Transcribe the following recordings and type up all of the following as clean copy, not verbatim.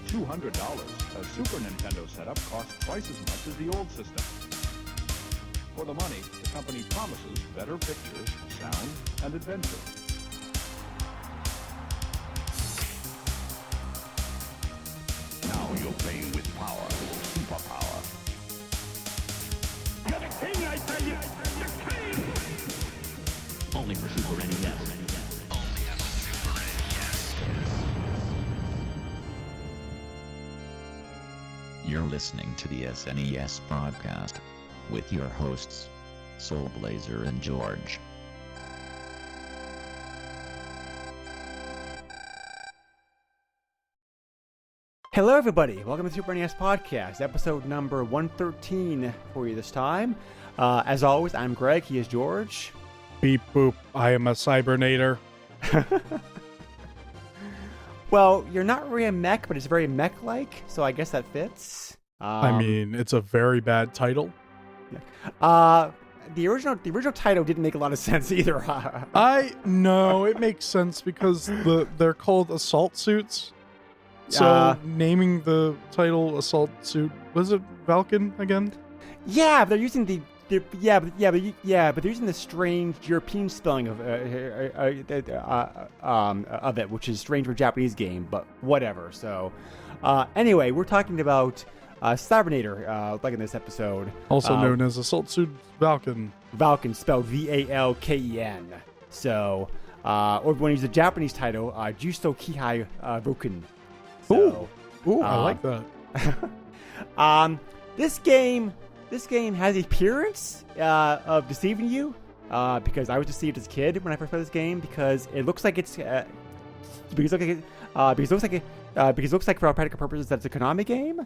$200, a Super Nintendo setup costs twice as much as the old system. For the money, the company promises better pictures, sound, and adventure. Now you're playing with power, superpower. You're the king, I tell you! The king! Only for Super NES. Only on the Super NES. You're listening to the SNES broadcast with your hosts, Soulblazer and George. Hello everybody, welcome to the Super NES Podcast, episode number 113 for you this time. As always, I'm Greg, he is George. Beep boop, I am a Cybernator. Well, you're not really a mech, but it's very mech-like, so I guess that fits. I mean, it's a very bad title. The original title didn't make a lot of sense either. No, it makes sense because they're called assault suits. So naming the title assault suit, was it Valken again? Yeah, but they're using but they're using the strange European spelling of it, which is strange for a Japanese game, but whatever. So, anyway, we're talking about Cybernator, like in this episode, Also known as assault suit Valken. Valken, spelled V-A-L-K-E-N. So, or if you want to use the Japanese title, Justo Kihai Voken. So, Ooh, I like that. This game has the appearance of deceiving you, because I was deceived as a kid when I first played this game because it looks like it's because it looks like for all practical purposes that's a Konami game,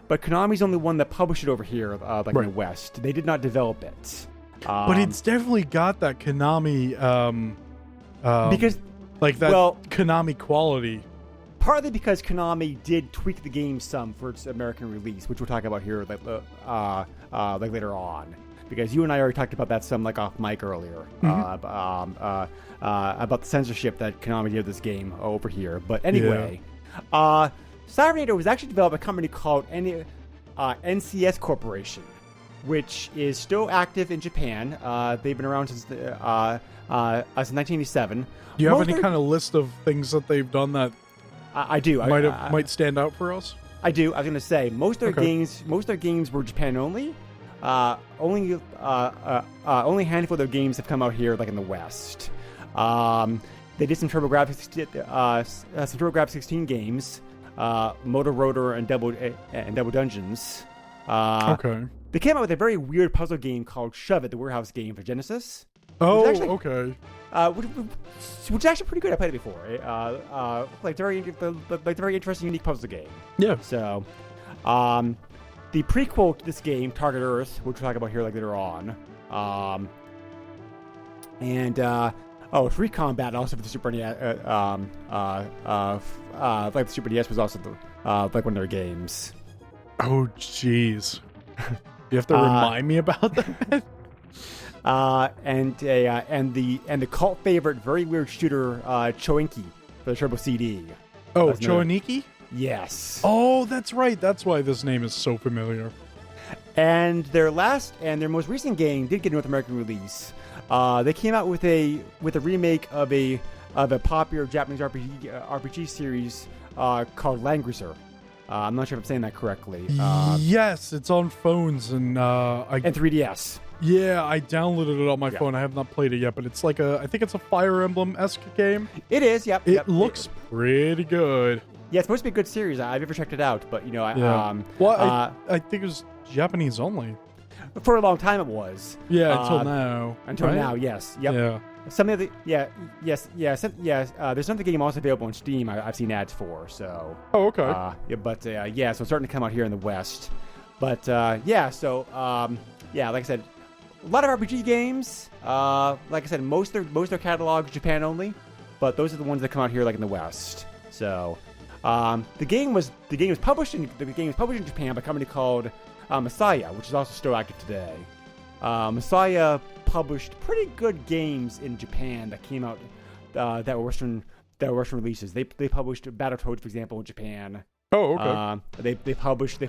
but Konami's the only one that published it over here, in the West. They did not develop it, but it's definitely got that Konami, because like that Konami quality. Partly because Konami did tweak the game some for its American release, which we'll talk about here like later on. Because you and I already talked about that some like off mic earlier, about the censorship that Konami did this game over here. But anyway, Cybernator was actually developed by a company called NCS Corporation, which is still active in Japan. They've been around since 1987. Do you have any kind of list of things that they've done that I do. Might stand out for us? I do. I was going to say most of their games were Japan only. Only a handful of their games have come out here, like in the West. They did some TurboGrafx 16 games, Motor Rotor and Double Dungeons. They came out with a very weird puzzle game called Shove It, the warehouse game for Genesis. Okay. Which is actually pretty good. I played it before. Very interesting, unique puzzle game. Yeah. So, the prequel to this game, Target Earth, which we'll talk about here later on, Free Combat also for the Super NES. The Super NES was also one of their games. Oh, jeez. You have to remind me about that. And the cult favorite, very weird shooter, Choinki for the Turbo CD. Oh, Choiniki? Yes. Oh, that's right. That's why this name is so familiar. And their most recent game did get a North American release. They came out with a remake of a popular Japanese RPG series called Langrisser. I'm not sure if I'm saying that correctly. Yes, it's on phones and 3DS. Yeah, I downloaded it on my phone. I have not played it yet, but it's like I think it's a Fire Emblem-esque game. It is, yep. It looks pretty good. Yeah, it's supposed to be a good series. I've never checked it out, but I think it was Japanese only. For a long time it was. Yeah, until now. Until now, yes. Yep. Yeah. Some of the there's another game also available on Steam. I've seen ads for. So. Oh, okay. So it's starting to come out here in the West. But like I said, a lot of RPG games. Like I said, most of their catalog is Japan only, but those are the ones that come out here like in the West. So, the game was published in Japan by a company called Messiah, which is also still active today. Messiah published pretty good games in Japan that came out that were Western releases. They published Battletoads, for example, in Japan. Oh, okay. They published the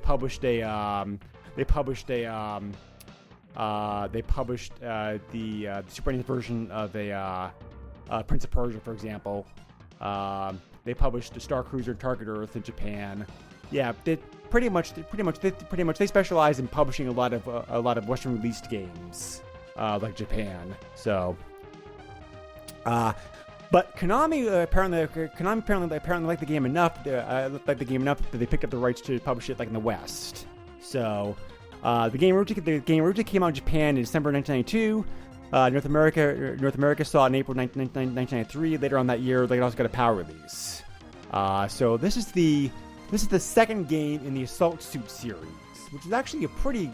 Super NES version of a Prince of Persia, for example. They published Star Cruiser and Target Earth in Japan. Yeah, they pretty much they specialize in publishing a lot of Western released games, like Japan. So, but Konami apparently liked the game enough. That they picked up the rights to publish it like in the West. So, the game originally came out in Japan in December 1992. North America saw it in April 1993. Later on that year, they also got a PAL release. So this is the second game in the Assault Suit series, which is actually a pretty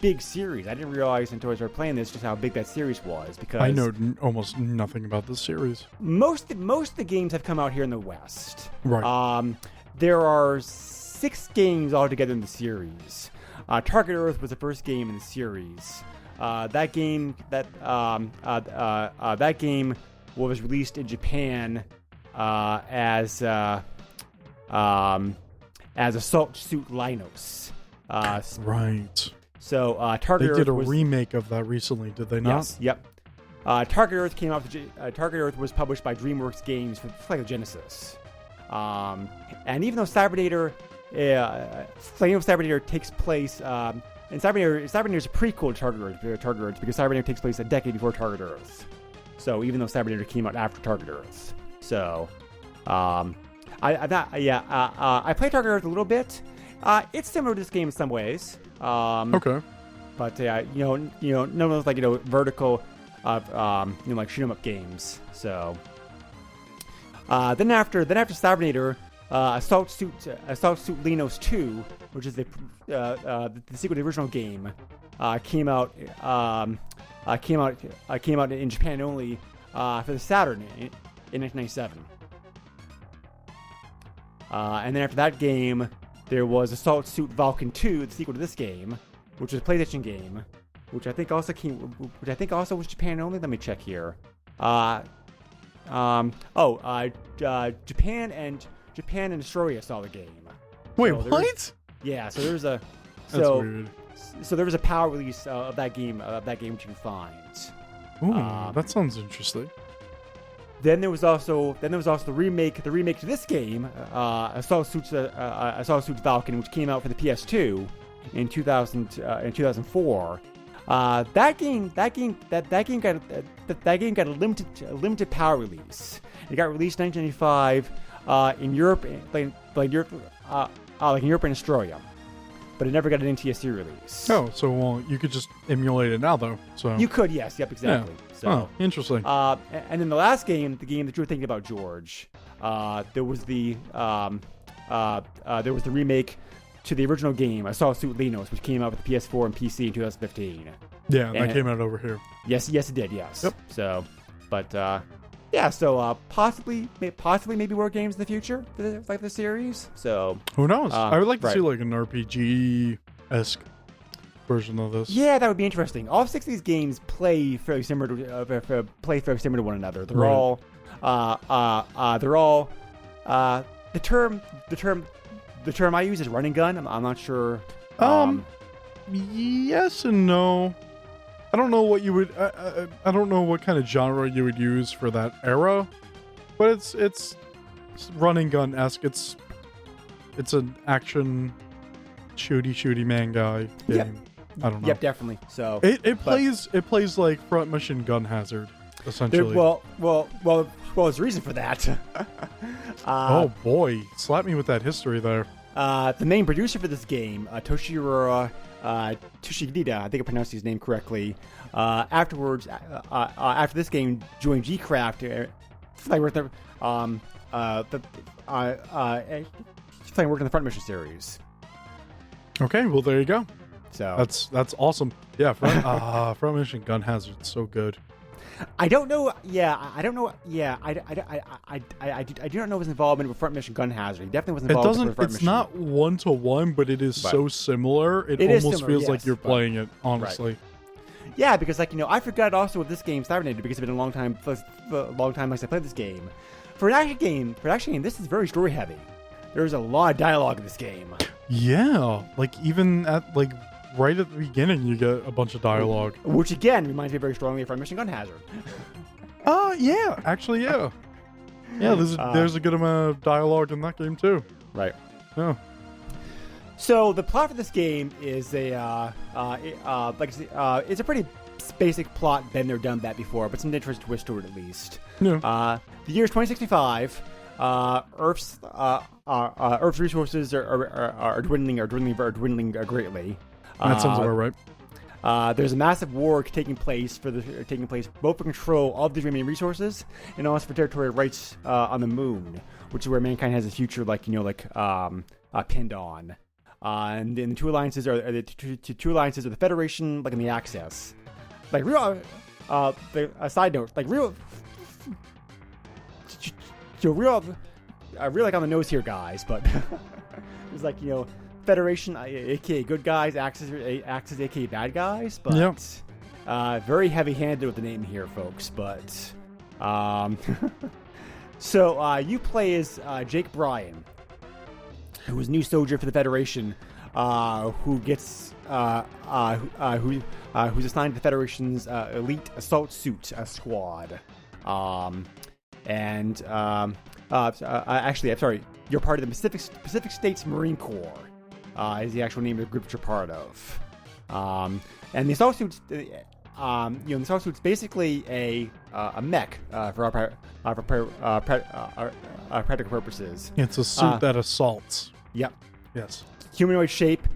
big series. I didn't realize until I started playing this just how big that series was, because I know almost nothing about this series. Most of the games have come out here in the West. Right. There are 6 games altogether in the series. Target Earth was the first game in the series. That game was released in Japan as Assault Suit Linos. Right. So Target Earth They did a was, remake of that recently, did they not? Yes. Yep. Target Earth came out. Target Earth was published by DreamWorks Games for like Genesis. And even though Cybernator takes place, and Cybernator is a prequel to Target Earth because Cybernator takes place a decade before Target Earth. So even though Cybernator came out after Target Earth, so I played Target Earth a little bit. It's similar to this game in some ways. Okay. But no one's like vertical, like shoot 'em up games. So then after Cybernator, Assault Suit Linos 2, which is the sequel to the original game, came out in Japan only for the Saturn in 1997. And then after that game, there was Assault Suit Valken 2, the sequel to this game, which was a PlayStation game, which I think also was Japan only. Let me check here. Japan and Australia saw the game. Wait, so what? Yeah, so there's a That's weird. So there was a PAL release of that game which you can find. Ooh, that sounds interesting. Then there was also the remake to this game, Assault Suit Valken, which came out for the PS2 in 2004. That game got a limited PAL release. It got released in 1995 in Europe, in Europe and Australia, but it never got an NTSC release. Oh, so you could just emulate it now, though. So You could, yes, yep, exactly. Yeah. So, interesting. and then the last game, the game that you were thinking about, George, there was the remake to the original game, Assault Suit Linos, which came out with the PS4 and PC in 2015. Yeah, that came out over here. Yes, it did. Yes. Yep. So, but so possibly maybe more games in the future for the series. So Who knows? I would like to right. see like an RPG-esque version of this. Yeah, that would be interesting. All 6 of these games play fairly similar to one another. They're Right. all the term I use is running gun. I'm not sure. Yes and no. I don't know what you would. I don't know what kind of genre you would use for that era, but it's running gun-esque. It's an action shooty man guy game. Yep. I don't know. Yep, definitely. So It plays like Front Mission Gun Hazard, essentially. well, there's a reason for that. Oh boy, slap me with that history there. The main producer for this game, Toshihiro Tushigida, I think I pronounced his name correctly. After this game, joined G-Craft. Worked on the Front Mission series. Okay, well there you go. So That's awesome. Yeah, Front Mission Gun Hazard, so good. I don't know. Yeah, I don't know. Yeah, I do not know his involvement with Front Mission Gun Hazard. He definitely was involved with Front Mission. It's not 1-to-1, but it is so similar. It is almost similar, feels like yes, you're but- playing it, honestly. Right. Yeah, because I forgot also with this game Cybernator because it's been a long time since I played this game. For an action game, this is very story heavy. there's a lot of dialogue in this game. Yeah, like even at like right at the beginning, you get a bunch of dialogue. Which again reminds me very strongly of Front Mission Gun Hazard. Yeah, actually, yeah. Yeah, there's a good amount of dialogue in that game too. Right. Yeah. So the plot for this game is it's a pretty basic plot. Been there, done that before, but some interesting twist to it at least. Yeah. The year is 2065. Earth's resources are dwindling greatly. That sounds about right. There's a massive war taking place both for control of these remaining resources and also for territorial rights on the moon, which is where mankind has a future pinned on. And the two alliances are the Federation, and the Axis. A side note, real on the nose here, guys, but it's Federation, aka good guys, Axis, aka bad guys, but yep. Very heavy-handed with the name here, folks. But so you play as Jake Bryan, who is a new soldier for the Federation, who's assigned to the Federation's elite assault suit squad. Actually, I'm sorry, you're part of the Pacific States Marine Corps. Is the actual name of the group that you're part of. And the assault suit's, the assault suit's basically a mech for practical purposes. It's a suit that assaults. Yep. Yes. Humanoid shape,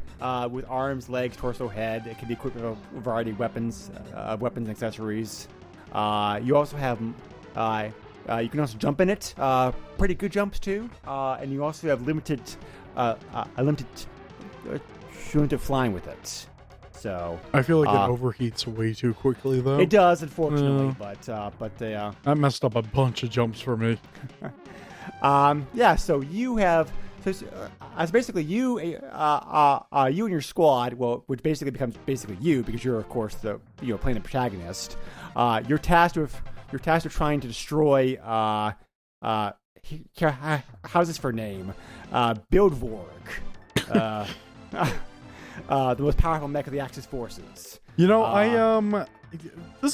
with arms, legs, torso, head. It can be equipped with a variety of weapons and accessories. You also have, you can also jump in it. Pretty good jumps too. And you also have limited flying with it. So I feel like it overheats way too quickly, though. It does, unfortunately, but that messed up a bunch of jumps for me. So you have as basically you and your squad, which basically becomes you because you're of course playing the protagonist. You're tasked with trying to destroy how's this for a name? Bildvorg. The most powerful mech of the Axis forces. This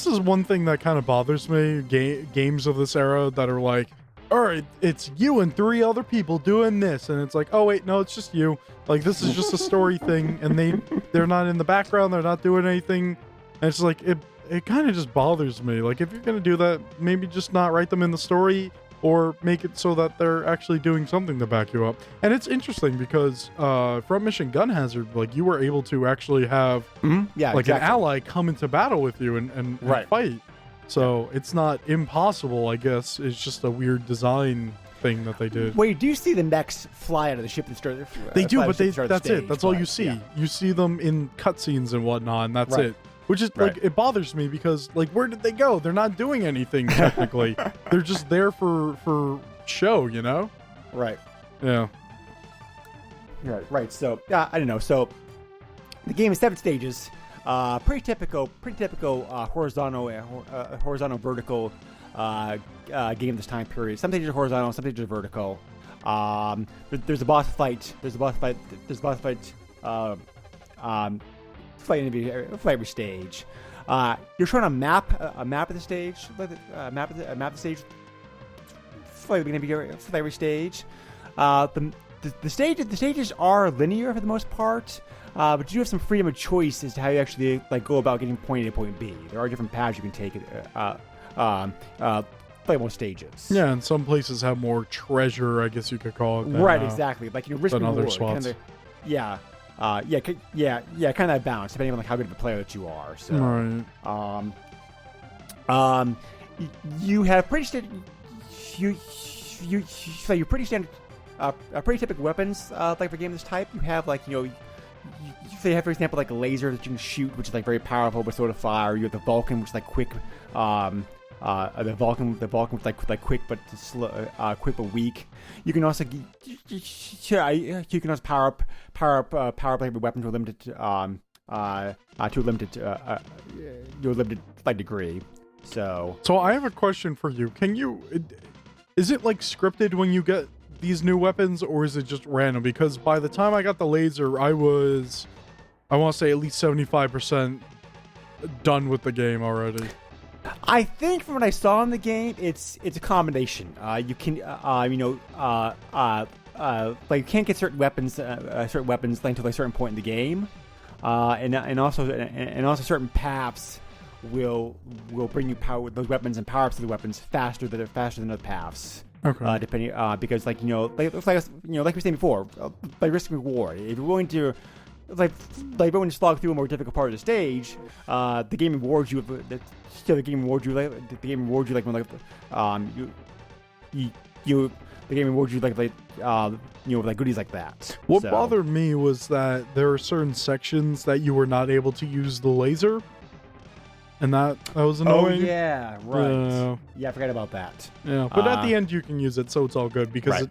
is one thing that kind of bothers me. Games of this era that are like, all right, it's you and 3 other people doing this, and it's like, oh wait, no, it's just you. Like, this is just a story thing, and they're not in the background, they're not doing anything, and it's like it kind of just bothers me. Like, if you're gonna do that, maybe just not write them in the story, or make it so that they're actually doing something to back you up. And it's interesting because Front Mission Gun Hazard, you were able to actually have an ally come into battle with you and fight. So it's not impossible, I guess. It's just a weird design thing that they did. Well, you do see the mechs fly out of the ship and start. They do, but that's it. That's all you see. Yeah. You see them in cutscenes and whatnot, and that's it. Which is it bothers me because where did they go? They're not doing anything technically. They're just there for show, Right. Yeah. Right. So I don't know. So the game is 7 stages. Pretty typical horizontal vertical game this time period. Some stages are horizontal, some stages are vertical. There's a boss fight. Fight every stage. You're showing a map of the stage. Map of the stage. Fight every stage. The stages are linear for the most part, but you do have some freedom of choice as to how you actually go about getting point A to point B. There are different paths you can take. Playable stages. Yeah, and some places have more treasure, I guess you could call it. Right, exactly. Risk and other reward. spots. Kind of that balance depending on how good of a player that you are. So, right. You have pretty standard. You're pretty standard. Pretty typical weapons for a game of this type. You have you have, for example, a laser that you can shoot, which is very powerful but sort of fire. You have the Vulcan, which is quick. The Vulcan with quick but slow, quick but weak. You can also power up every weapon to a limited degree. So I have a question for you. Is it scripted when you get these new weapons, or is it just random? Because by the time I got the laser, I want to say at least 75% done with the game already. I think from what I saw in the game, it's a combination. You can, like you can't get certain weapons linked to a certain point in the game, and also certain paths will bring you those weapons and power ups to the weapons faster than other paths. Okay. Depending, because like we were saying before, like risk and reward. If you're willing to willing to slog through a more difficult part of the stage, the game rewards you. The game rewards you like when the game rewards you like goodies like that. What bothered me was that there are certain sections that you were not able to use the laser, and that was annoying. Oh yeah, right. Yeah, I forgot about that. Yeah, but at the end you can use it, so it's all good because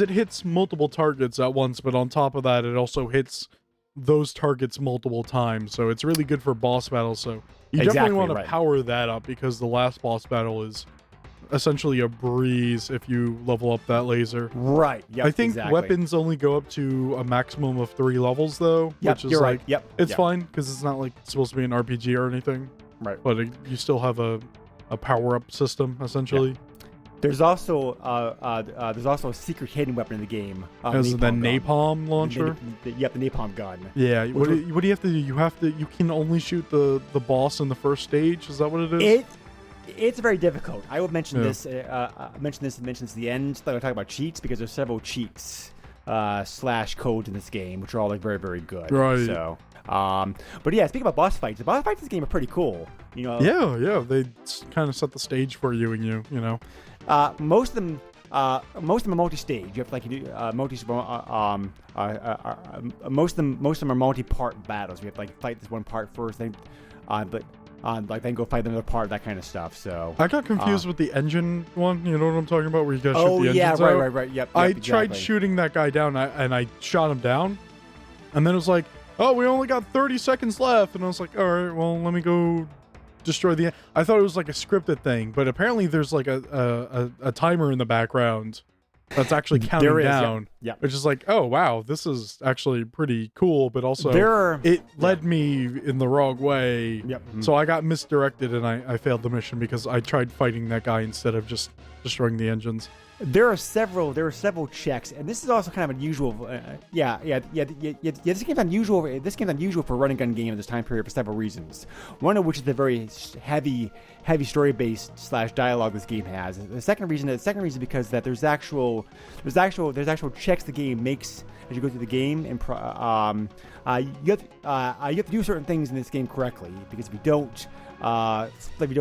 it hits multiple targets at once. But on top of that, it also hits those targets multiple times, so it's really good for boss battles. So you definitely want to power that up, because the last boss battle is essentially a breeze if you level up that laser. Right. Yep, I think weapons only go up to a maximum of 3 levels though, which is you're like right. Yep. It's fine because it's not like it's supposed to be an RPG or anything. Right. But you still have a power up system essentially. Yep. There's also a secret hidden weapon in the game. As the napalm launcher. The napalm gun. Yeah. What do you have to do? You can only shoot the boss in the first stage. Is that what it is? It's very difficult. I would mention this. Mention at the end. Like I talk about cheats, because there's several cheats / codes in this game, which are all like very, very good. Right. So, but yeah, speaking about boss fights, the boss fights in this game are pretty cool. Yeah. They kind of set the stage for you, and you know. Most of them are multi-stage. You have most of them are multi-part battles. You have to like fight this one part first, then then go fight another part, that kind of stuff. So I got confused with the engine one. You know what I'm talking about, where you gotta shoot the engines out? Right. Yep. I tried shooting that guy down, and I shot him down, and then it was like, oh, we only got 30 seconds left, and I was like, all right, well, let me go destroy the. I thought it was like a scripted thing, but apparently there's like a timer in the background that's actually counting down. Yeah. Which is like, oh wow, this is actually pretty cool, but also it led me in the wrong way. Yep. So I got misdirected, and I failed the mission because I tried fighting that guy instead of just destroying the engines. There are several checks, and this is also kind of unusual. This game's unusual. This game's unusual for a running gun game in this time period for several reasons. One of which is the very heavy story-based / dialogue this game has. The second reason is because that there's actual checks the game makes as you go through the game, and you have to do certain things in this game correctly, because if you don't, you end up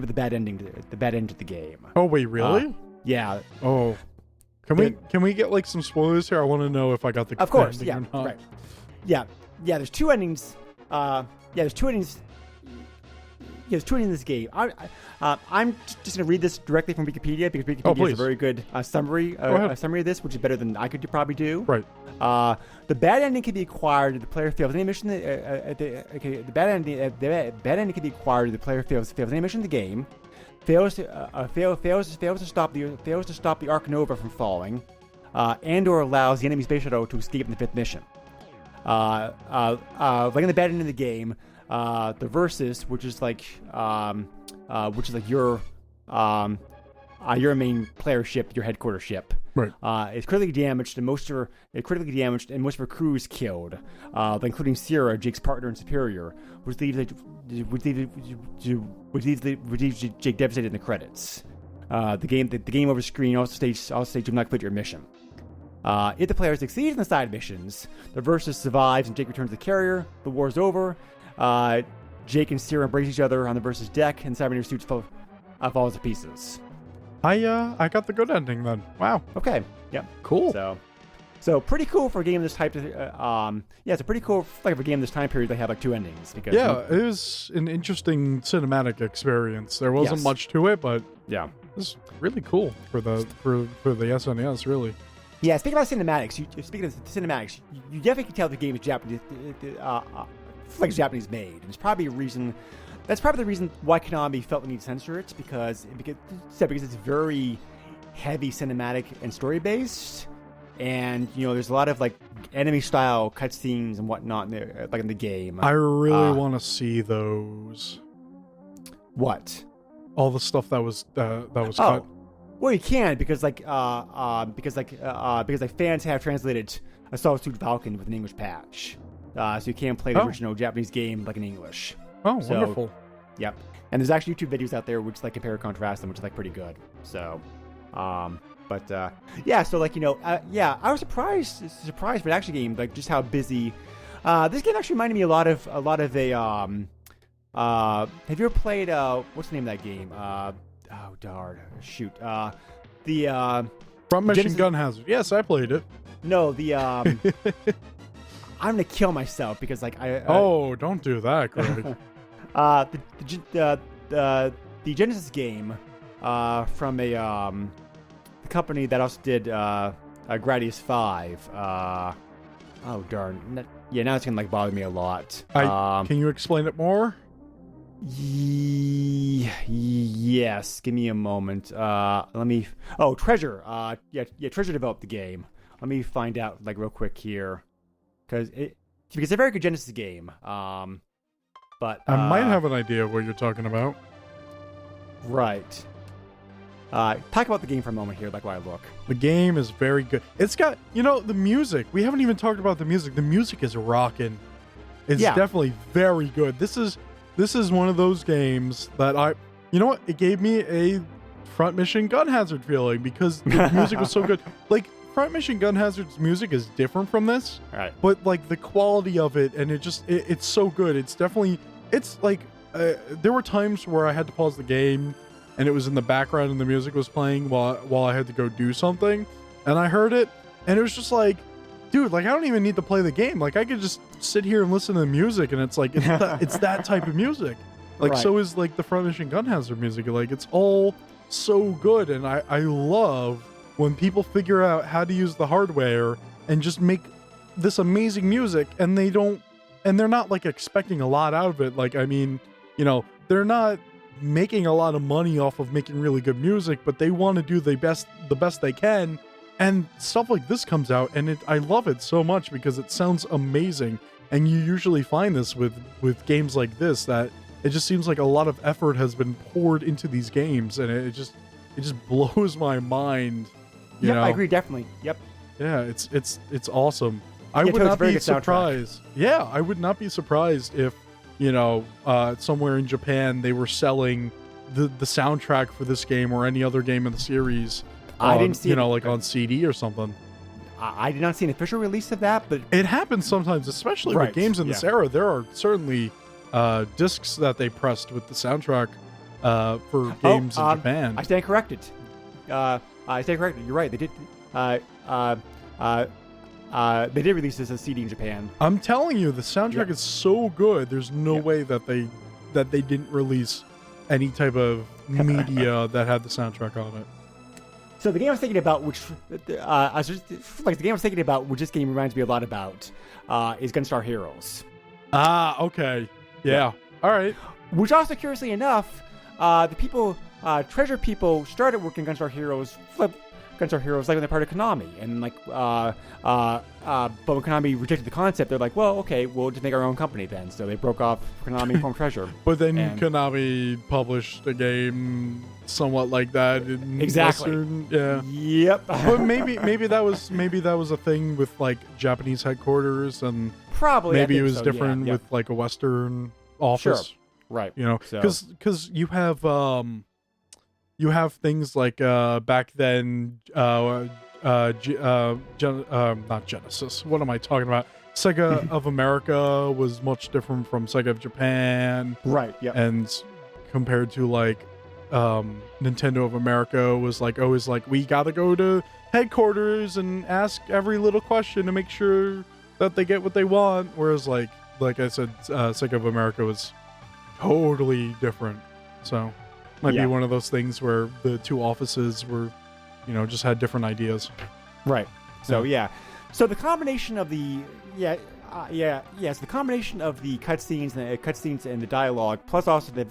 with the bad end to the game. Oh wait, really? Yeah. Oh. Can we get like some spoilers here? I want to know if I got the of course, yeah, or not. right. Yeah. There's 2 endings. There's 2 endings. There's 2 endings in this game. I'm just going to read this directly from Wikipedia, because Wikipedia has a very good summary of this, which is better than I could probably do. Right. The bad ending can be acquired if the player fails any mission. The bad ending can be acquired if the player fails any mission in the game. Fails to stop the Ark Nova from falling, and/or allows the enemy space shuttle to escape in the 5th mission. Like in the bad end of the game, the Versus, which is like your main player ship, your headquarters ship, right, is critically damaged, and most of her crew is killed, including Sierra, Jake's partner and superior, which leaves Jake devastated in the credits. The game over screen also states do not complete your mission. If the player succeeds in the side missions, the Versus survives and Jake returns to the carrier. The war is over. Jake and Sierra embrace each other on the Versus deck, and Cybernator suits falls to pieces. I got the good ending then. Wow. Okay. Yep. Cool. So pretty cool for a game of this type. It's a pretty cool for a game of this time period. They have like 2 endings. Because it was an interesting cinematic experience. There wasn't much to it, but yeah, it was really cool for the SNES. Really. Yeah. Speaking about cinematics, you definitely can tell the game is Japanese. It's Japanese made. And there's probably a reason. That's probably the reason why Konami felt the need to censor it, because it's very heavy cinematic and story based, and there's a lot of like enemy style cutscenes and whatnot in there, like in the game. I really want to see those. What? All the stuff that was cut. Well, you can because fans have translated Assault Suit Falcon with an English patch, so you can play the original Japanese game like in English. Oh, wonderful. Yep. And there's actually YouTube videos out there which like compare and contrast them, which is like pretty good. So, yeah. So like I was surprised, but actually game like just how busy. This game actually reminded me a lot of have you ever played what's the name of that game? Oh darn! Shoot. The Front Mission Gun Hazard. Yes, I played it. No, the I'm gonna kill myself because like oh, don't do that, Greg. The Genesis game from the company that also did Gradius 5. Oh darn! Yeah, now it's gonna like bother me a lot. Can you explain it more? Yes, give me a moment. Let me. Oh, Treasure. Treasure developed the game. Let me find out like real quick here, because it's a very good Genesis game. But I might have an idea of what you're talking about. Right. Talk about the game for a moment here, like while I look. The game is very good. It's got the music. We haven't even talked about the music. The music is rocking. It's definitely very good. This is one of those games that it gave me a Front Mission Gun Hazard feeling because the music was so good. Like, Front Mission Gun Hazard's music is different from this. Right. But, like, the quality of it, and it's so good. It's like, there were times where I had to pause the game, and it was in the background, and the music was playing while I had to go do something, and I heard it, and it was just like, dude, like, I don't even need to play the game. Like, I could just sit here and listen to the music, and it's like, it's that type of music. Like, right. So is, like, the Front Mission Gun Hazard music. Like, it's all so good, and I love when people figure out how to use the hardware and just make this amazing music, and they're not, like, expecting a lot out of it. Like, I mean, they're not making a lot of money off of making really good music, but they want to do the best they can. And stuff like this comes out, and I love it so much because it sounds amazing. And you usually find this with games like this, that it just seems like a lot of effort has been poured into these games, and it just blows my mind. You know? I agree, definitely. Yep. Yeah, it's awesome. I would not be surprised. Yeah, I would not be surprised if somewhere in Japan they were selling the soundtrack for this game or any other game in the series. I didn't see like on CD or something. I did not see an official release of that, but it happens sometimes, especially with games in this era. There are certainly discs that they pressed with the soundtrack for games in Japan. I stand corrected. You're right. They did. They did release this as a CD in Japan. I'm telling you, the soundtrack is so good. There's no way that they didn't release any type of media that had the soundtrack on it. So the game I was thinking about, which this game reminds me a lot about, is Gunstar Heroes. Ah, okay, yeah. All right. Which also, curiously enough, the people, Treasure people, started working Gunstar Heroes like when they're part of Konami, and but when Konami rejected the concept, they're like, well, okay, we'll just make our own company then. So they broke off Konami from Treasure. But then Konami published a game somewhat like that in exactly. Western, yeah. Yep. But maybe that was a thing with like Japanese headquarters, and probably maybe it was different with like a Western office. Sure. Right. Because you have things like back then, not Genesis. What am I talking about? Sega of America was much different from Sega of Japan. Right. Yeah. And compared to like Nintendo of America was like always like, we gotta go to headquarters and ask every little question to make sure that they get what they want. Whereas like I said, Sega of America was totally different. So might be one of those things where the two offices were, just had different ideas. Right. So so the combination of So the combination of the cutscenes and the dialogue, plus also the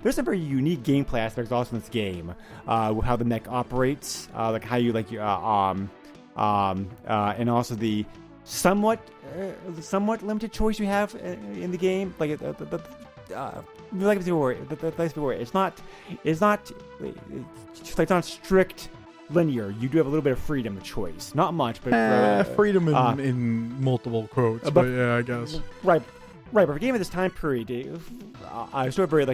there's some very unique gameplay aspects also in this game. How the mech operates, like how you and also the somewhat limited choice you have in the game. Like it's not strict linear. You do have a little bit of freedom of choice, not much, but freedom in multiple quotes. But yeah, I guess right. But for a game of this time period, it's sort of very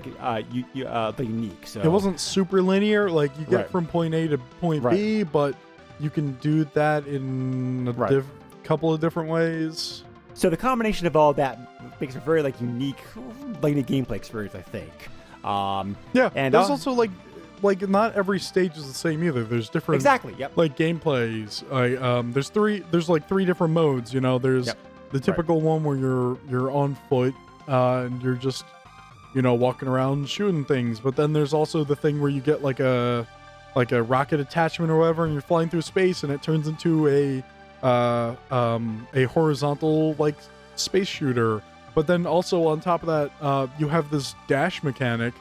unique. So it wasn't super linear. Like you get from point A to point B, but you can do that in a couple of different ways. So the combination of all that makes a very unique gameplay experience, I think. And there's also like not every stage is the same either. There's different gameplays. There's three different modes. There's the typical one where you're on foot and you're just walking around shooting things. But then there's also the thing where you get like a rocket attachment or whatever, and you're flying through space, and it turns into a horizontal space shooter. But then also on top of that, you have this dash mechanic.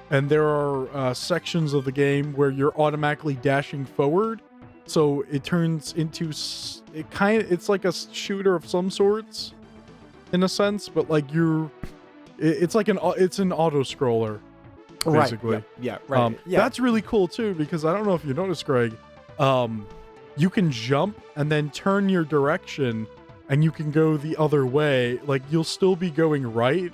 And there are sections of the game where you're automatically dashing forward, so it turns into it's like a shooter of some sorts, in a sense. But it's an auto scroller, basically. That's really cool too, because I don't know if you noticed, Greg. You can jump and then turn your direction, and you can go the other way. Like you'll still be going right.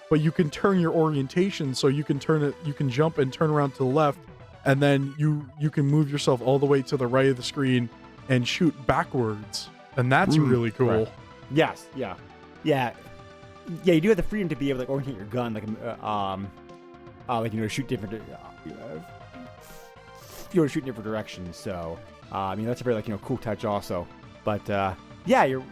But you can turn your orientation, so you can jump and turn around to the left, and then you can move yourself all the way to the right of the screen and shoot backwards. And that's really cool. Right. Yes, yeah. You do have the freedom to be able to orientate your gun, shoot different shoot in different directions. So, that's a very cool touch also. But you're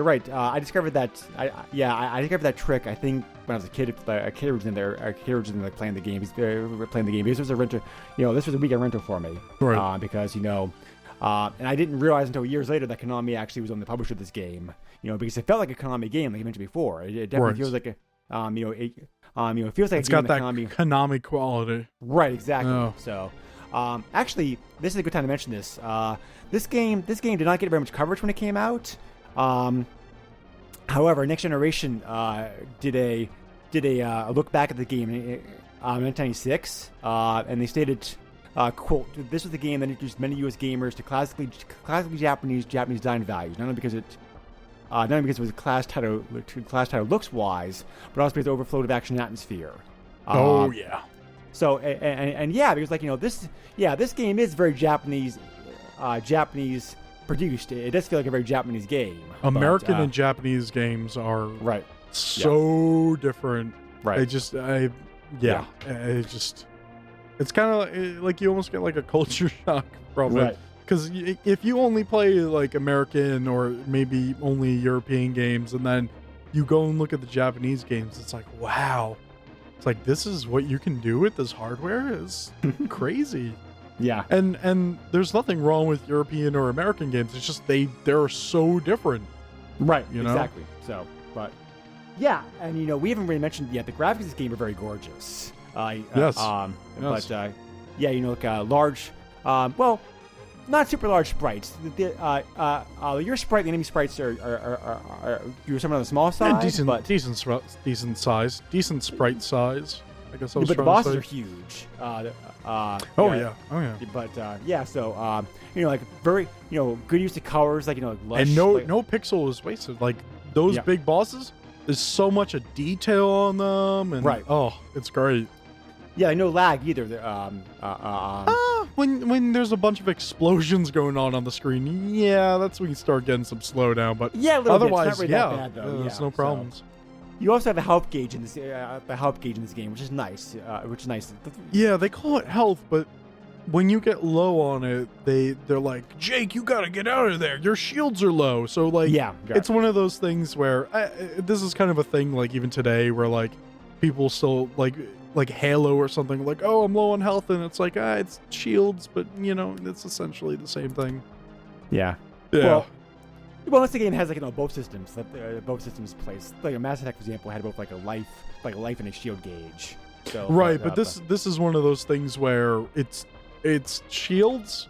right. I discovered that. I discovered that trick. I think when I was a kid, a kid was in there. A kid was in playing the game. He's playing the game. This was a rental. This was a weekend rental for me. Right. Because and I didn't realize until years later that Konami actually was on the publisher of this game. Because it felt like a Konami game, like you mentioned before. It definitely feels like a. It feels like it's got that Konami quality. Right. Exactly. Oh. So. Actually, this is a good time to mention this. This game did not get very much coverage when it came out. However, Next Generation did a look back at the game in 1996, and they stated, "quote: This was the game that introduced many U.S. gamers to classically Japanese design values, not only because it was a class title looks wise, but also because it overflowed of action and atmosphere." So because this game is very Japanese produced. It does feel like a very Japanese game. American and Japanese games are so different. Right. It's kind of like you almost get like a culture shock from it. Because if you only play like American or maybe only European games, and then you go and look at the Japanese games, it's like, wow. It's like, this is what you can do with this hardware? It's crazy. Yeah. And there's nothing wrong with European or American games. It's just they're so different. Right. Exactly. So, but yeah, and we haven't really mentioned yet the graphics of this game are very gorgeous. Yes. But large, not super large sprites. Your sprite, the enemy sprites are you're somewhat on the small side, decent size, decent sprite size. I guess I was but the trying to bosses say. are huge. But so very good use of colors, lush, and no pixel is wasted. Like those big bosses, there's so much of detail on them, and it's great. Yeah, no lag either. When there's a bunch of explosions going on the screen, that's when you start getting some slowdown. But otherwise, it's not really that bad, though. There's no problems. So. You also have a health gauge in this game, which is nice. Yeah, they call it health, but when you get low on it, they're like, Jake, you gotta get out of there. Your shields are low. So it's one of those things where this is kind of a thing. Like even today, where like people still like Halo or something, like, oh, I'm low on health, and it's like it's shields, but it's essentially the same thing. Yeah. Yeah. Well, unless the game has both systems, both systems place. Like a Mass Effect, for example, had both like a life and a shield gauge. So, Right, but this is one of those things where it's shields,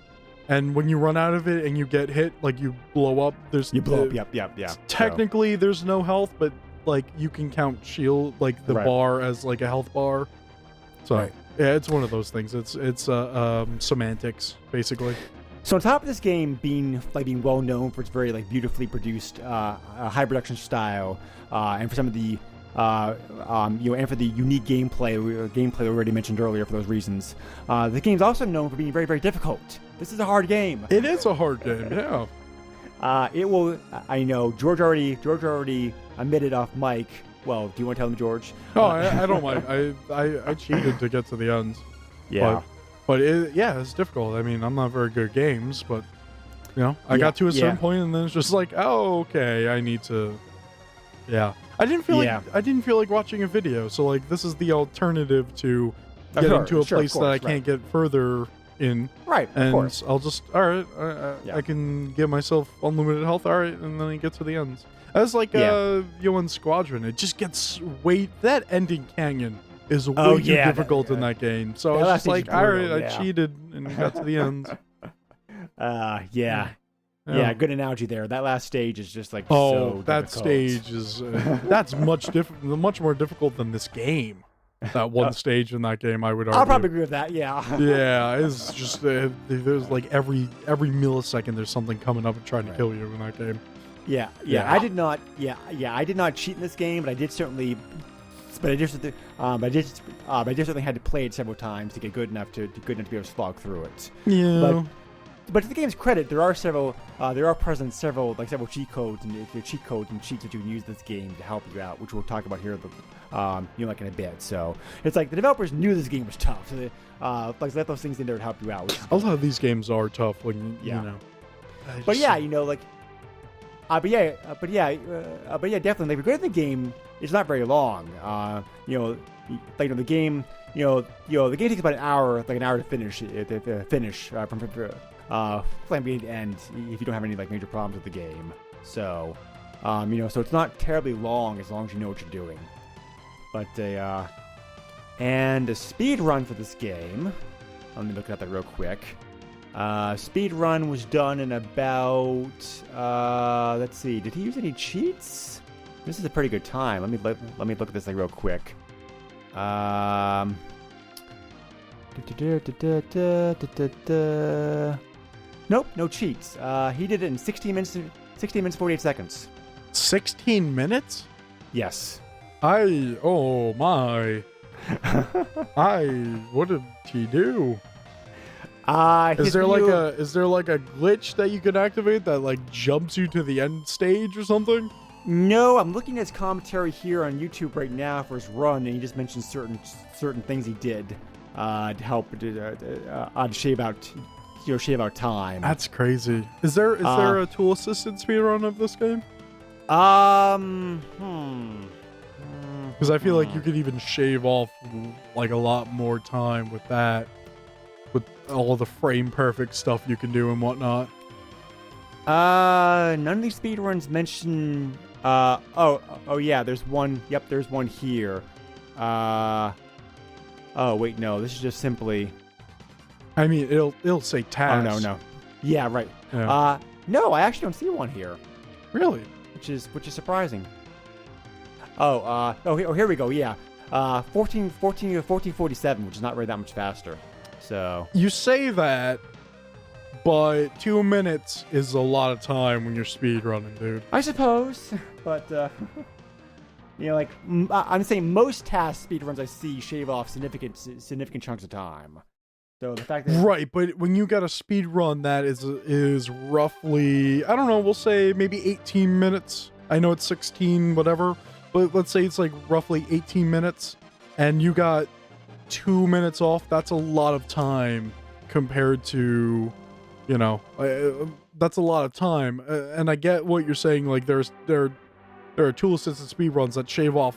and when you run out of it and you get hit, like you blow up. You blow up. Yep. Yeah. Technically, there's no health, but like you can count shield like the bar as like a health bar. So yeah, it's one of those things. It's semantics basically. So on top of this game being well known for its very beautifully produced high production style, and for some of the and for the unique gameplay we already mentioned earlier for those reasons, the game's also known for being very, very difficult. This is a hard game. It is a hard game, yeah. It will. I know George already admitted off mic. Well, do you want to tell him, George? Oh, I don't mind. I cheated to get to the end. Yeah. But it's difficult. I mean, I'm not very good at games, but I got to a certain point, and then it's just like, oh, okay, I need to. Yeah, I didn't feel like watching a video. So like, this is the alternative to getting to a place that I can't get further in. Right. And of course. I'll just I can give myself unlimited health. All right, and then I get to the ends. That's like UN Squadron. It just gets that ending canyon is way too difficult in that game. So I was just like, all right, I cheated and got to the end. Yeah, good analogy there. That last stage is just like that stage is that's much more difficult than this game. That one stage in that game, I would argue. I'll probably agree with that. Yeah. Yeah, it's just there's like every millisecond there's something coming up and trying to kill you in that game. Yeah. I did not. I did not cheat in this game, but I did certainly. But I just certainly had to play it several times to get good enough to be able to slog through it. Yeah. But to the game's credit, there are present several cheat codes and cheats that you can use this game to help you out, which we'll talk about here, in a bit. So it's like the developers knew this game was tough, so they let those things in there to help you out. A lot of these games are tough, you know. But definitely. The good of the game is not very long. The game, the game takes about an hour to finish. From beginning to end, if you don't have any major problems with the game. So, so it's not terribly long as you know what you're doing. But and the speed run for this game. Let me look at that real quick. Speed run was done in about. Let's see. Did he use any cheats? This is a pretty good time. Let me look at this real quick. Nope, no cheats. He did it in 16 minutes 48 seconds. 16 minutes? Yes. Oh my. What did he do? Is there like a glitch that you can activate that jumps you to the end stage or something? No, I'm looking at his commentary here on YouTube right now for his run, and he just mentioned certain things he did to help shave out time. That's crazy. Is there a tool assisted speedrun of this game? Because I feel like you could even shave off a lot more time with that, with all the frame perfect stuff you can do and whatnot. None of these speedruns mention. Yeah, there's one. Yep, there's one here. Oh wait, no, this is just simply. I mean, it'll say task. Oh no. Yeah, right. Yeah. No, I actually don't see one here. Really? Which is surprising. Here we go. Yeah. 1447, which is not really that much faster. So. You say that, but 2 minutes is a lot of time when you're speedrunning, dude. I suppose, but I'm saying most task speedruns I see shave off significant chunks of time. So the fact that right, but when you got a speed run that is roughly, I don't know, we'll say maybe 18 minutes. I know it's 16, whatever, but let's say it's roughly 18 minutes, and you got 2 minutes off. That's a lot of time compared to, that's a lot of time. And I get what you're saying. There are tool assisted speed runs that shave off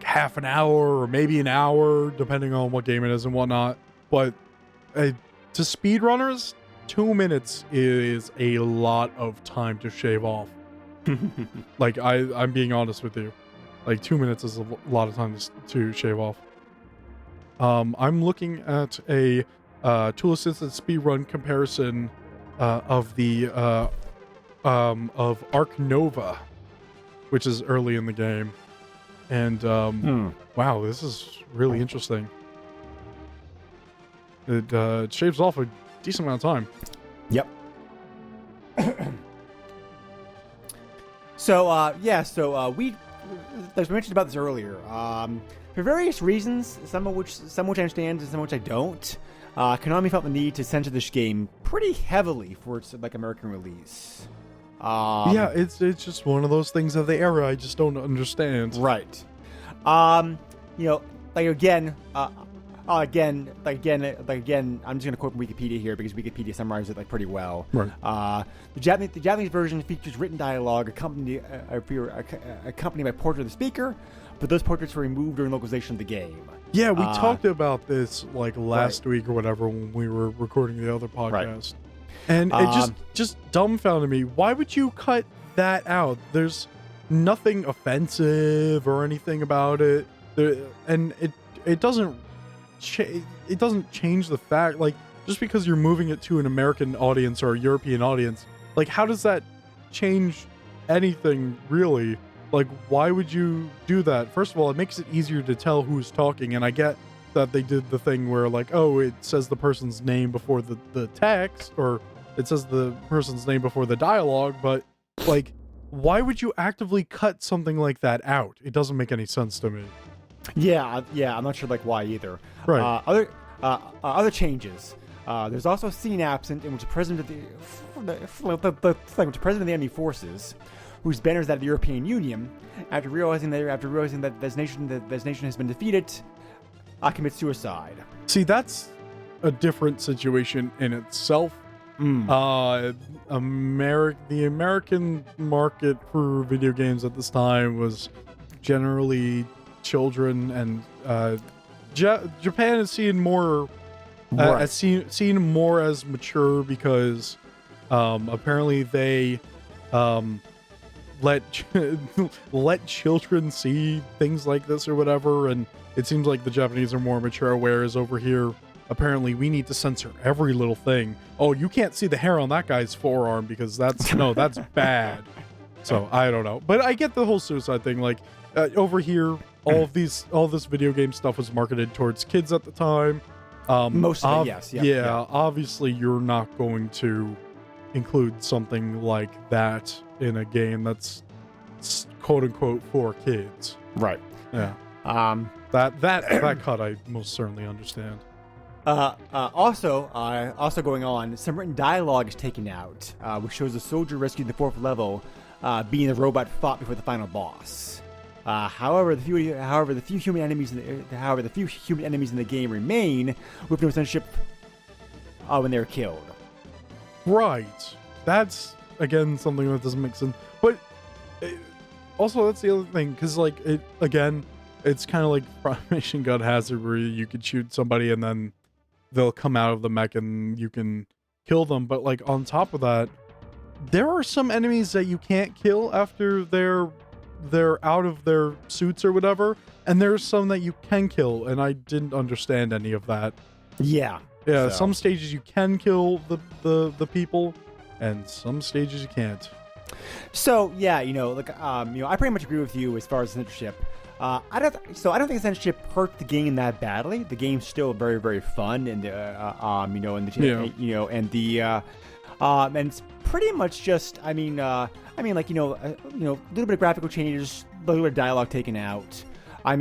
half an hour or maybe an hour, depending on what game it is and whatnot. But to speedrunners, 2 minutes is a lot of time to shave off. Like, I'm being honest with you. Like, 2 minutes is a lot of time to shave off. I'm looking at a tool-assisted speedrun comparison of the of Arc Nova, which is early in the game. And wow, this is really interesting. It shaves off a decent amount of time. Yep. So we mentioned about this earlier. For various reasons, some of which I understand and some of which I don't, Konami felt the need to censor this game pretty heavily for its American release. Yeah, it's just one of those things of the era I just don't understand. Right. Again, I'm just gonna quote from Wikipedia here because Wikipedia summarizes it pretty well. Right. The Japanese version features written dialogue accompanied by portrait of the speaker, but those portraits were removed during localization of the game. Yeah, we talked about this last week or whatever when we were recording the other podcast. Right. And it just dumbfounded me. Why would you cut that out? There's nothing offensive or anything about it. And it doesn't change the fact, just because you're moving it to an American audience or a European audience, how does that change anything really? Why would you do that? First of all, it makes it easier to tell who's talking, and I get that they did the thing where it says the person's name before the text, or it says the person's name before the dialogue, but why would you actively cut something like that out? It doesn't make any sense to me. Yeah, I'm not sure why either. Right. Other changes. There's also a scene absent in which the president of the enemy forces, whose banner is that of the European Union, after realizing that this nation has been defeated, commits suicide. See, that's a different situation in itself. The American market for video games at this time was generally children, and Japan is seen more seen more as mature because apparently they let children see things like this or whatever, and it seems like the Japanese are more mature, whereas over here apparently we need to censor every little thing. Oh, you can't see the hair on that guy's forearm because that's bad. So I don't know, but I get the whole suicide thing. Over here, all this video game stuff was marketed towards kids at the time. Most of it, yes. Yeah, obviously you're not going to include something like that in a game that's quote unquote for kids. Right. Yeah. That cut I most certainly understand. Also going on, some written dialogue is taken out, which shows the soldier rescued in the 4th level being the robot fought before the final boss. However, the few human enemies in the game remain with no censorship when they're killed. Right. That's again something that doesn't make sense. But also, that's the other thing, because it's kind of like Machine Gun Hazard, where you could shoot somebody and then they'll come out of the mech and you can kill them. But on top of that, there are some enemies that you can't kill after they're out of their suits or whatever, and there's some that you can kill, and I didn't understand any of that. Yeah. Some stages you can kill the people, and some stages you can't. So yeah, I pretty much agree with you as far as censorship. I don't think censorship hurt the game that badly. The game's still very, very fun, and and it's pretty much just, a little bit of graphical changes, a little bit of dialogue taken out. I'll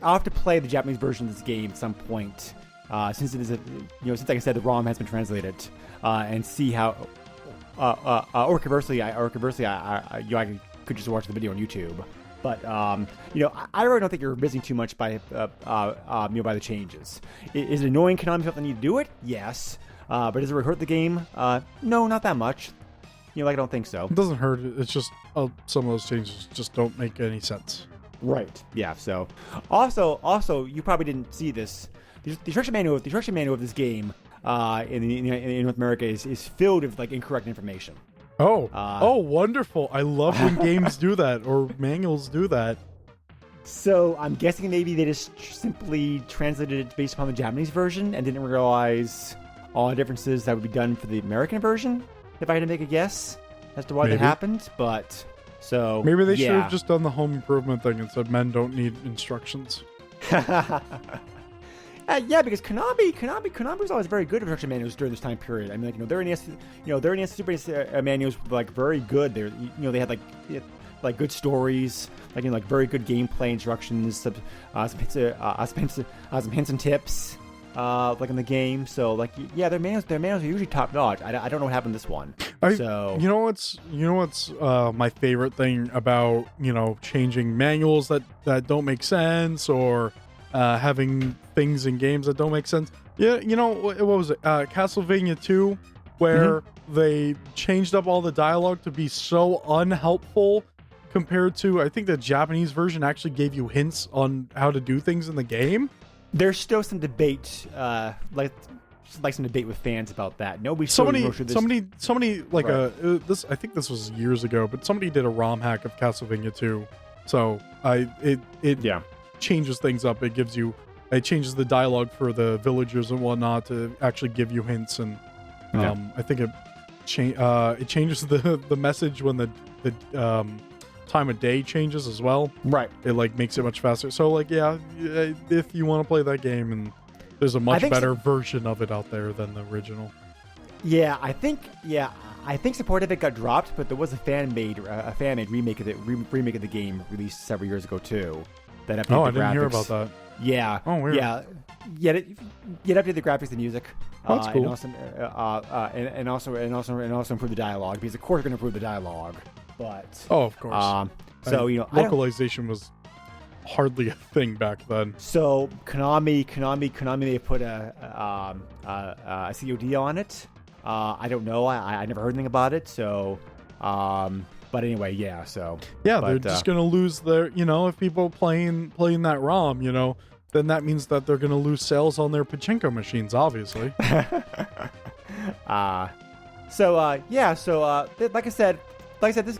have to play the Japanese version of this game at some point, since it is since, like I said, the ROM has been translated, and see how, or conversely, I could just watch the video on YouTube. But I really don't think you're missing too much by the changes. Is it annoying Konami felt the need to do it? Yes. But does it really hurt the game? No, not that much. I don't think so. It doesn't hurt. It's just some of those changes just don't make any sense. Right. Yeah. So, also, you probably didn't see this. The instruction manual of this game in North America is filled with like incorrect information. Oh, wonderful! I love when games do that or manuals do that. So I'm guessing maybe they just simply translated it based upon the Japanese version and didn't realize all the differences that would be done for the American version. If I had to make a guess as to why that happened, but so maybe they should have just done the home improvement thing and said men don't need instructions. Yeah, because Konami was always very good at instruction manuals during this time period. I mean, like, their NES, their NES Super NES manuals were like very good. They had like good stories, like very good gameplay instructions, some hints and tips, like in the game. So their manuals are usually top notch. I don't know what happened to this one. You know what's my favorite thing about changing manuals that don't make sense or having things in games that don't make sense. Yeah, what was it? Castlevania 2, where they changed up all the dialogue to be so unhelpful compared to, I think the Japanese version actually gave you hints on how to do things in the game. There's still some debate, like some debate with fans about that. Somebody like this. I think this was years ago, but somebody did a ROM hack of Castlevania 2. So it changes things up. It changes the dialogue for the villagers and whatnot to actually give you hints, and I think it changes the message when the time of day changes as well. Right. It makes it much faster. So if you want to play that game, and there's a much better version of it out there than the original. I think support of it got dropped, but there was a fan made remake of the game released several years ago too. That updated I didn't hear about that. Yeah. Oh, weird. Yeah. It updated the graphics, the music. That's cool. And also improve the dialogue, because of course we're going to improve the dialogue. But of course. Localization was hardly a thing back then. So Konami they put a COD on it. I don't know. I never heard anything about it. So, but anyway, yeah. So they're just gonna lose their. If people playing that ROM, then that means that they're gonna lose sales on their pachinko machines, obviously. This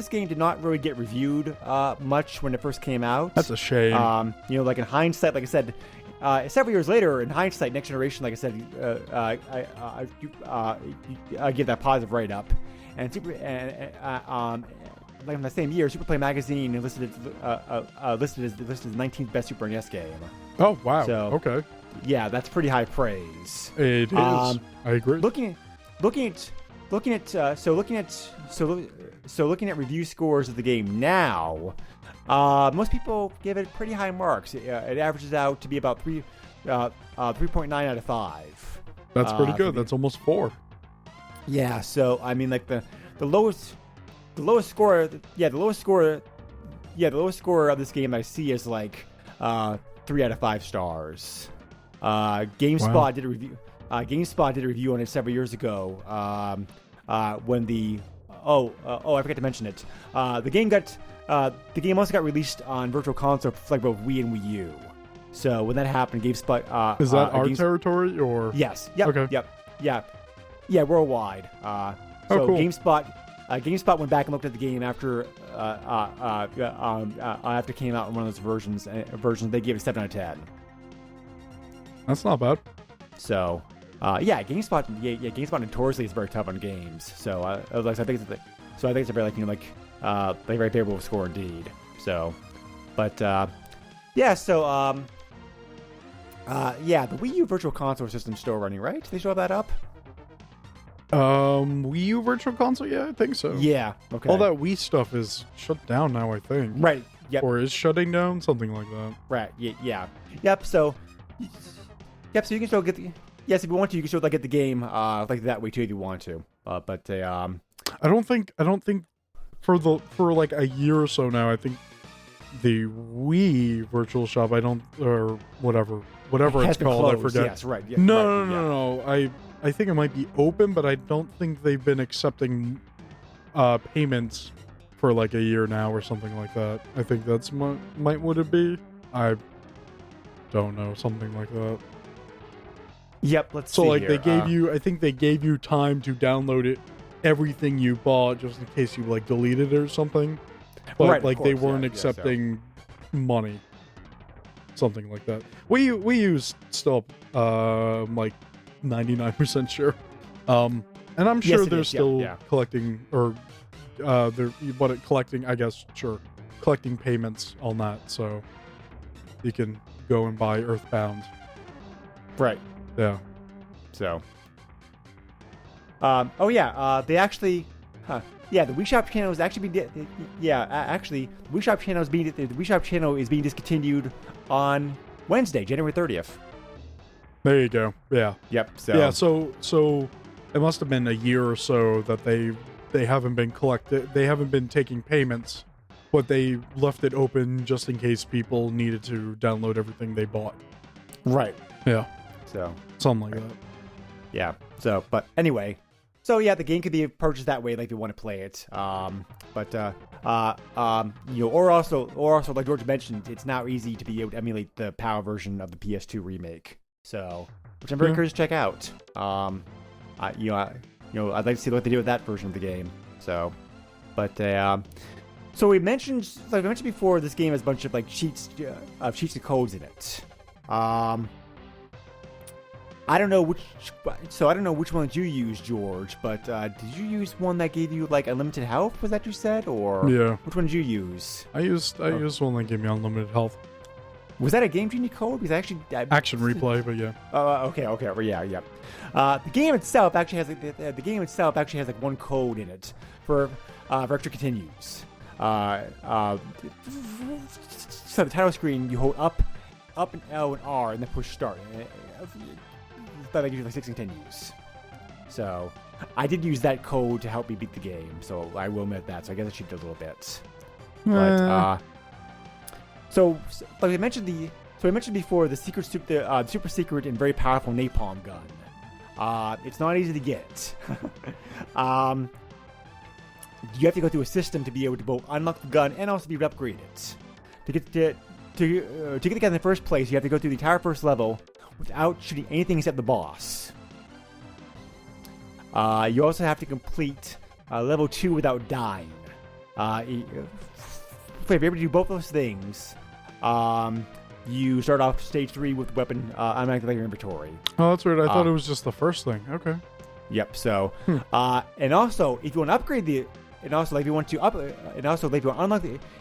game did not really get reviewed much when it first came out. That's a shame. In hindsight, like I said, several years later, in hindsight, Next Generation, like I said, I give that positive write up, and like in the same year, Super Play Magazine listed as the 19th best Super NES game. Oh wow! So, okay. Yeah, that's pretty high praise. It is. I agree. Looking at review scores of the game now, most people give it pretty high marks. It averages out to be about 3.9 out of 5. That's pretty good. That's almost 4. Yeah. So I mean, like the lowest score of this game I see is like 3 out of 5 stars. GameSpot did a review. GameSpot did a review on it several years ago. When I forgot to mention it. The game also got released on Virtual Console for like both Wii and Wii U. So when that happened, GameSpot is that our territory or yes? Yep. Okay. Yep. Yeah, worldwide. So cool. GameSpot went back and looked at the game after it came out in one of those versions. They gave it a 7 out of 10. That's not bad. So, GameSpot notoriously is very tough on games. So, I think it's a very very favorable score indeed. So, but the Wii U Virtual Console system still running, right? They still have that up? Wii U Virtual Console, yeah, I think so. Yeah, okay. All that Wii stuff is shut down now, I think. Right. Yep. Or is shutting down, something like that. Right. Yeah. Yep. So you can still get the. Yes, if you want to, you can still get the game like that way too if you want to. I don't think for like a year or so now, I think the Wii Virtual Shop, or whatever it's called, closed. I forget. Yes, right. Yeah, No. I think it might be open, but I don't think they've been accepting payments for like a year now or something like that. I think that's would it be? I don't know, something like that. Yep. Let's So see like here. they gave you, I think they gave you time to download it, everything you bought, just in case you like deleted it or something. But Right, of like they course, yeah, weren't yeah, so- accepting money, something like that. We used still like 99% sure. And I'm sure Yes, it they're is, yeah, still yeah. collecting or collecting, I guess, sure, collecting payments on that, so you can go and buy Earthbound. Right. Yeah. So. Oh yeah. They actually. Yeah, the Wii Shop channel is actually being. Actually, the Wii Shop channel is being discontinued on Wednesday, January 30th. There you go. Yeah. Yep. So. Yeah, so it must have been a year or so that they haven't been taking payments, but they left it open just in case people needed to download everything they bought. Right. Yeah. So. Something like that. Yeah. So, but anyway. So yeah, the game could be purchased that way, like if you want to play it. Or also like George mentioned, it's now easy to be able to emulate the PAL version of the PS2 remake. So, which I'm very curious to check out. I'd like to see what they do with that version of the game. So, but so we mentioned, like I mentioned before, this game has a bunch of like cheats and codes in it. I don't know which one did you use, George, but did you use one that gave you like unlimited health? Was that you said, or yeah? Which one did you use? I used one that gave me unlimited health. Was that a Game Genie code? Because actually, Action replay, but yeah. Okay, well, yeah. The game itself actually has like one code in it for extra continues. So the title screen, you hold up and L and R, and then push start. That gives you like 6 continues. So I did use that code to help me beat the game. So I will admit that. So I guess I cheated a little bit. But so like I mentioned before, the super secret and very powerful napalm gun. It's not easy to get. You have to go through a system to be able to both unlock the gun and also be upgraded. To get the gun in the first place, you have to go through the entire first level without shooting anything except the boss. You also have to complete level 2 without dying. If you're able to do both those things, you start off stage 3 with weapon automatically in your inventory. Oh, that's weird. I thought it was just the first thing. Okay. Yep. So, and also if you want to upgrade the, and also like if you want to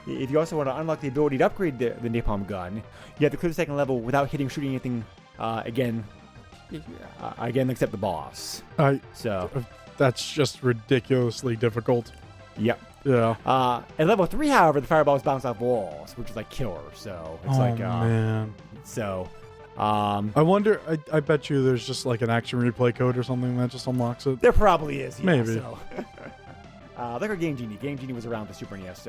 if you also want to unlock the ability to upgrade the napalm gun, you have to clear the second level without shooting anything again except the boss. That's just ridiculously difficult. Yep. Yeah. At level 3, however, the fireballs bounce off walls, which is like killer. So it's man. So, I wonder. I bet you there's just like an action replay code or something that just unlocks it. There probably is. Yeah, maybe. So. Like our Game Genie. Game Genie was around the Super NES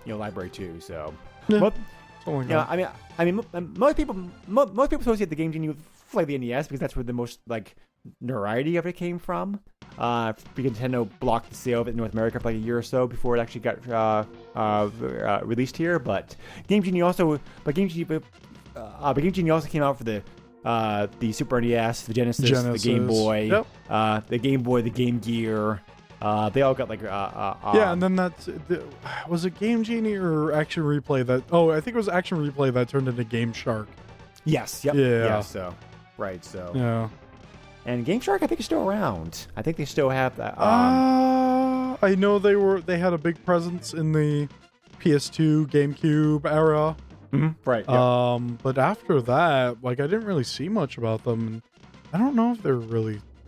library too. So. Yeah. But, Something yeah, like I mean, most people associate the Game Genie with like the NES because that's where the most like notoriety of it came from. Because Nintendo blocked the sale of it in North America for like a year or so before it actually got released here. But Game Genie also came out for the Super NES, the Genesis, the Game Boy, the Game Boy, the Game Gear. They all got like yeah, and then was it Game Genie or Action Replay that? Oh, I think it was Action Replay that turned into Game Shark. Yes. Yep. Yeah. So, right. So. Yeah. And Game Shark, I think, is still around. I think they still have that. I know they had a big presence in the PS2, GameCube era. Mm-hmm. Right. Yep. But after that, like I didn't really see much about them. And I don't know if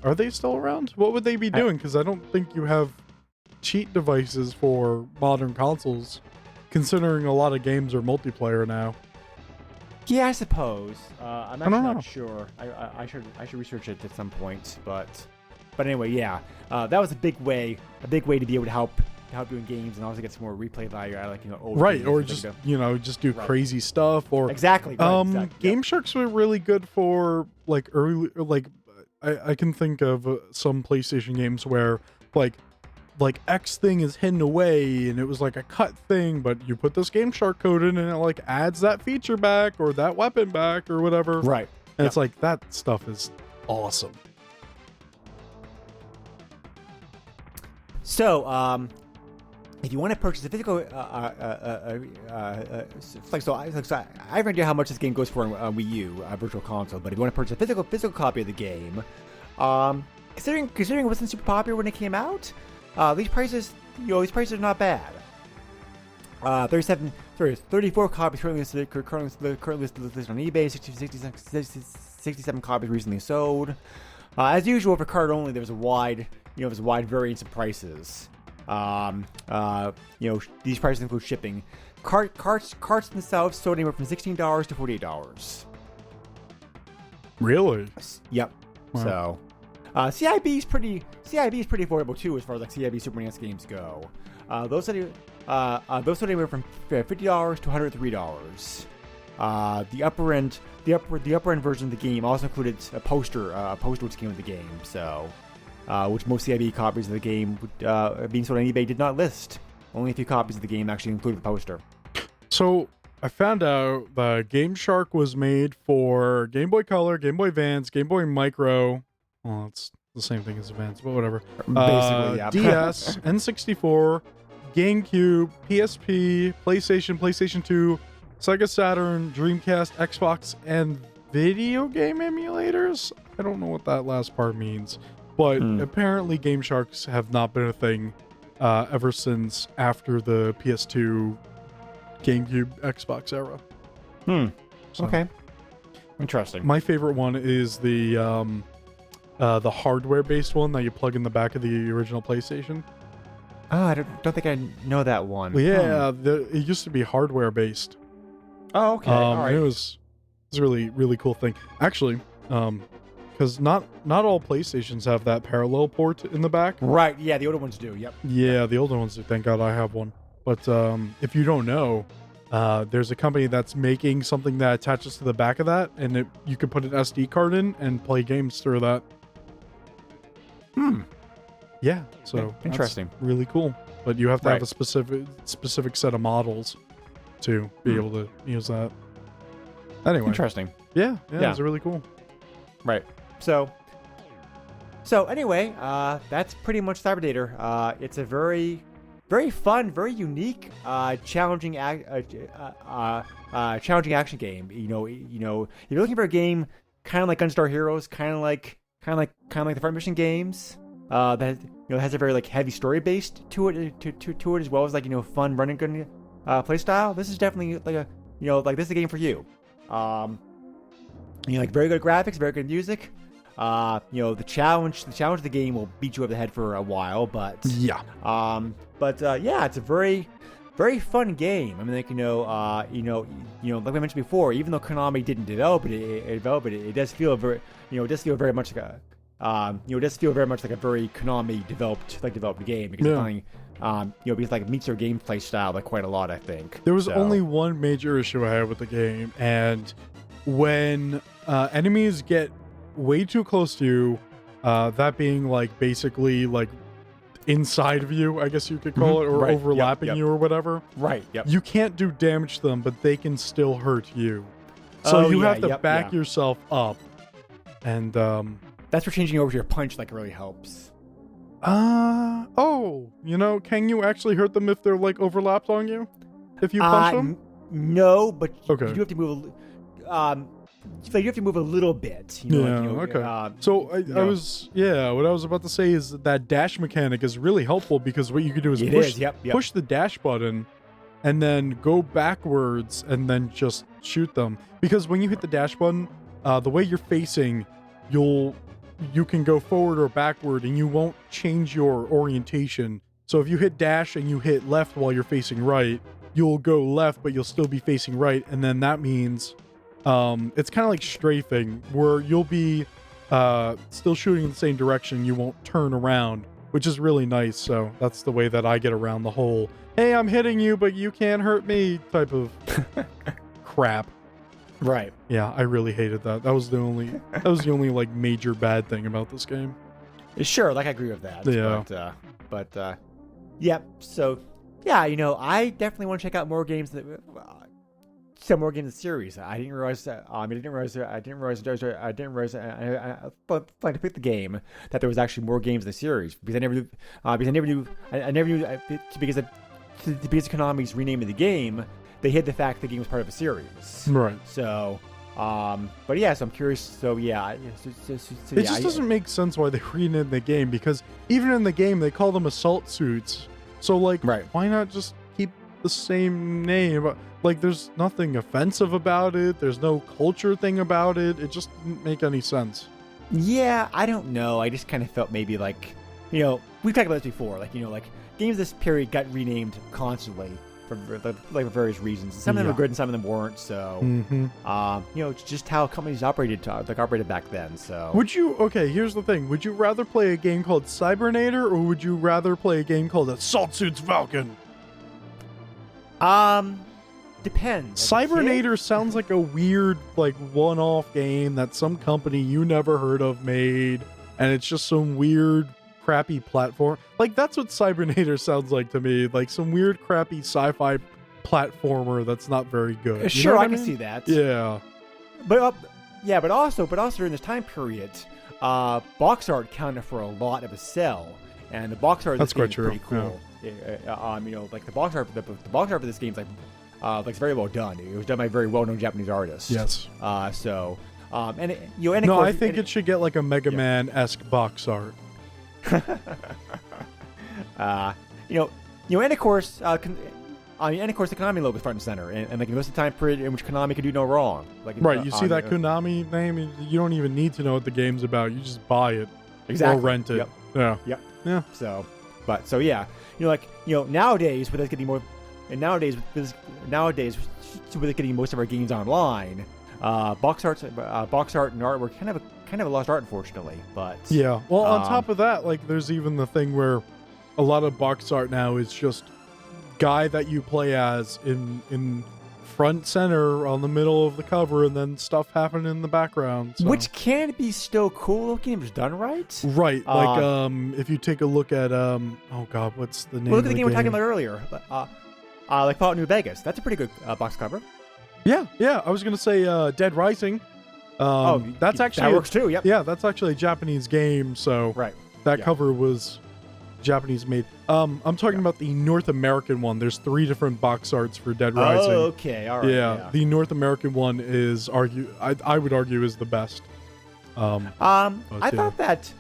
are they still around? What would they be doing? Because I don't think you have cheat devices for modern consoles, considering a lot of games are multiplayer now. Yeah, I suppose. I'm actually not sure. I should research it at some point. But anyway, yeah. That was a big way to be able to help you in games and also get some more replay value out of old right, games or just just do crazy stuff or exactly. Right, exactly. Game Sharks were really good for like early I can think of some PlayStation games where like like X thing is hidden away and it was like a cut thing, but you put this Game Shark code in and it like adds that feature back or that weapon back or whatever. Right. And it's like that stuff is awesome. So, if you want to purchase a physical, I have no idea how much this game goes for on Wii U, Virtual Console. But if you want to purchase a physical copy of the game, considering it wasn't super popular when it came out, these prices are not bad. 34 copies currently listed on eBay. 67 copies recently sold. As usual for card only, there's a wide variance of prices. These prices include shipping. Carts themselves sold anywhere from $16 to $48. Really? Yep. Wow. So, CIB is pretty affordable too, as far as like CIB Super NES games go. Those sold anywhere from $50 to $103. The upper end version of the game also included a poster which came with the game. So, which most CIB copies of the game being sold on eBay did not list. Only a few copies of the game actually included the poster. So I found out the Game Shark was made for Game Boy Color, Game Boy Advance, Game Boy Micro. Well, it's the same thing as Advance, but whatever. Basically, yeah. DS, N64, GameCube, PSP, PlayStation 2, Sega Saturn, Dreamcast, Xbox, and video game emulators? I don't know what that last part means. But apparently Game Sharks have not been a thing ever since after the PS2, GameCube, Xbox era. So, Okay. Interesting. my favorite one is the hardware-based one that you plug in the back of the original PlayStation. Oh, I don't think I know that one. Well, yeah, it used to be hardware-based. Oh, okay. All right. It was a really, really cool thing. Actually, because not all PlayStations have that parallel port in the back. Right. Yeah, the older ones do. Yep. Yeah, the older ones do. Thank God I have one. But if you don't know, there's a company that's making something that attaches to the back of that, and you can put an SD card in and play games through that. Yeah, so Interesting. that's really cool. But you have to have Right. a specific set of models to be able to use that. Anyway, Interesting. yeah, Yeah. it's really cool. Right. So anyway, that's pretty much Cybernator. It's a very, very fun, very unique, challenging action game. You know, if you're looking for a game kind of like Gunstar Heroes, kind of like the Front Mission games, that has a very like heavy story based to it, to it, as well as like fun run and gun play style. This is definitely like this is a game for you. Like very good graphics, very good music. The challenge of the game will beat you over the head for a while, but Yeah. it's a very, very fun game. I mean, like like I mentioned before, even though Konami didn't develop it, it does feel very, it does feel very much like a very Konami developed game because because like it meets their gameplay style like quite a lot, I think. There was only one major issue I had with the game, and when enemies get way too close to you, that being like basically like inside of you, I guess you could call it, or Right. overlapping Yep. you or whatever. Right. Yep. You can't do damage to them, but they can still hurt you. So you have to back yourself up. And That's where changing over to your punch like really helps. can you actually hurt them if they're like overlapped on you? If you punch them? No, but Okay. you do have to move. You have to move a little bit. Okay. So what I was about to say is that dash mechanic is really helpful because what you can do is push the dash button and then go backwards and then just shoot them. Because when you hit the dash button, the way you're facing, you can go forward or backward and you won't change your orientation. So if you hit dash and you hit left while you're facing right, you'll go left, but you'll still be facing right. And then that means it's kind of like strafing, where you'll be still shooting in the same direction. You won't turn around, which is really nice. So that's the way that I get around the whole, hey, I'm hitting you, but you can't hurt me type of crap. Right. Yeah, I really hated that. That was the only like major bad thing about this game. Sure, like I agree with that. Yeah. But yeah. So yeah, I definitely want to check out more games that. Some more games in the series. I didn't realize that. I didn't realize. I to pick the game that there was actually more games in the series because I never knew. Because I never knew because Konami's renaming the game, they hid the fact the game was part of a series. Right. So, but yeah. So I'm curious. So yeah. It just doesn't make sense why they renamed the game because even in the game they call them assault suits. So like, why not just keep the same name? Like, there's nothing offensive about it. There's no culture thing about it. It just didn't make any sense. Yeah, I don't know. I just kind of felt maybe like, we've talked about this before. Like, like games this period got renamed constantly for various reasons. Some of them were good and some of them weren't. So, it's just how companies operated back then. So, here's the thing. Would you rather play a game called Cybernator or would you rather play a game called Assault Suits Falcon? Depends. Cybernator sounds like a weird, one-off game that some company you never heard of made, and it's just some weird, crappy platform. That's what Cybernator sounds like to me. Like some weird, crappy sci-fi platformer that's not very good. Sure, I can see that. Yeah. But also during this time period, box art counted for a lot of a sell, and the box art of this game is pretty cool. Yeah. The box art for this game is it's very well done. It was done by a very well-known Japanese artist. Yes. I think it should get like a Mega Man-esque box art. And of course, the Konami logo is front and center, and this is the time period in which Konami could do no wrong. You see that Konami name, you don't even need to know what the game's about. You just buy it exactly. or rent it. Yep. Yeah. Yeah. So nowadays with us getting more. And nowadays, with it getting most of our games online, box art and art were kind of a lost art, unfortunately. But yeah, well, on top of that, there's even the thing where a lot of box art now is just guy that you play as in front center on the middle of the cover, and then stuff happening in the background. So. Which can be still cool if it's done right. Right, if you take a look at what's the name? Look at the game we were talking about earlier. Like Fallout New Vegas. That's a pretty good box cover. Yeah. I was going to say Dead Rising. That works too, yep. Yeah, that's actually a Japanese game, so that cover was Japanese made. I'm talking about the North American one. There's 3 different box arts for Dead Rising. Oh, okay. All right. Yeah, the North American one is I would argue is the best. I thought that...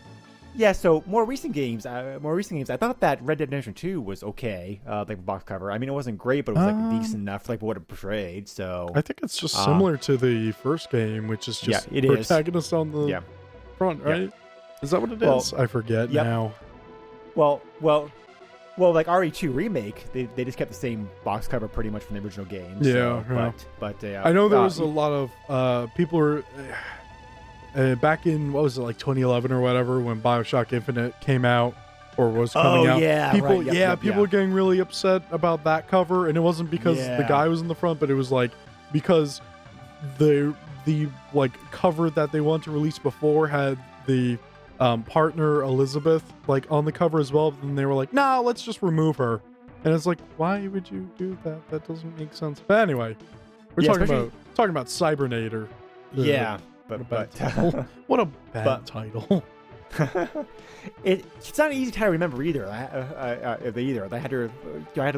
Yeah, so more recent games. I thought that Red Dead Redemption 2 was okay, box cover. I mean, it wasn't great, but it was decent enough for what it portrayed. So I think it's just similar to the first game, which is just protagonist on the front, right? Yeah. Is that what it is? I forget now. Well, RE2 Remake, they just kept the same box cover pretty much from the original game. But I know there was a lot of people were. Back in, 2011 or whatever, when BioShock Infinite came out, or was coming out. People were getting really upset about that cover, and it wasn't because the guy was in the front, but it was because the cover that they wanted to release before had the partner Elizabeth on the cover as well, and they were like, "No, let's just remove her." And it's like, why would you do that? That doesn't make sense. But anyway, we're talking about Cybernator. Yeah. But what a bad title. It's not an easy title to remember either. I had to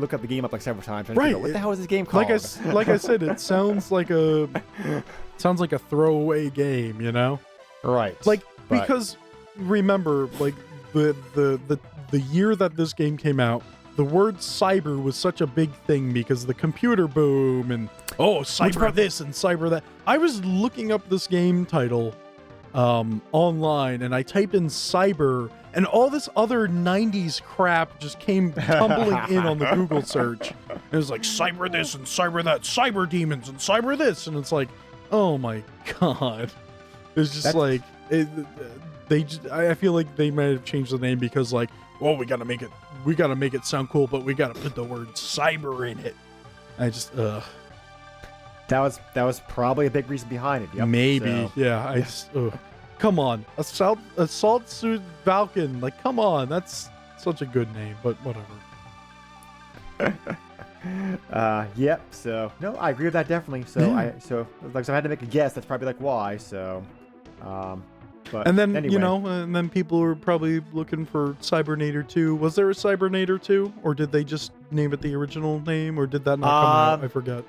look up the game up several times. Right. What the hell is this game called? Like I said, it sounds like a throwaway game, Right. Because remember, the year that this game came out, the word cyber was such a big thing because the computer boom and cyber this and cyber that. I was looking up this game title online, and I typed in cyber, and all this other 90s crap just came tumbling in on the Google search. It was like cyber this and cyber that, cyber demons and cyber this, and it's like, oh my god. It's just I feel like they might have changed the name because we gotta make it sound cool, but we gotta put the word cyber in it. I just That was probably a big reason behind it. Yep. Maybe. So, come on, Assault Suit Falcon. Like, come on, that's such a good name, but whatever. Yep. So no, I agree with that definitely. So Yeah. so if I had to make a guess, that's probably like why. So, but And then anyway. and then people were probably looking for Cybernator 2. Was there a Cybernator 2, or did they just name it the original name, or did that not come out? I forget.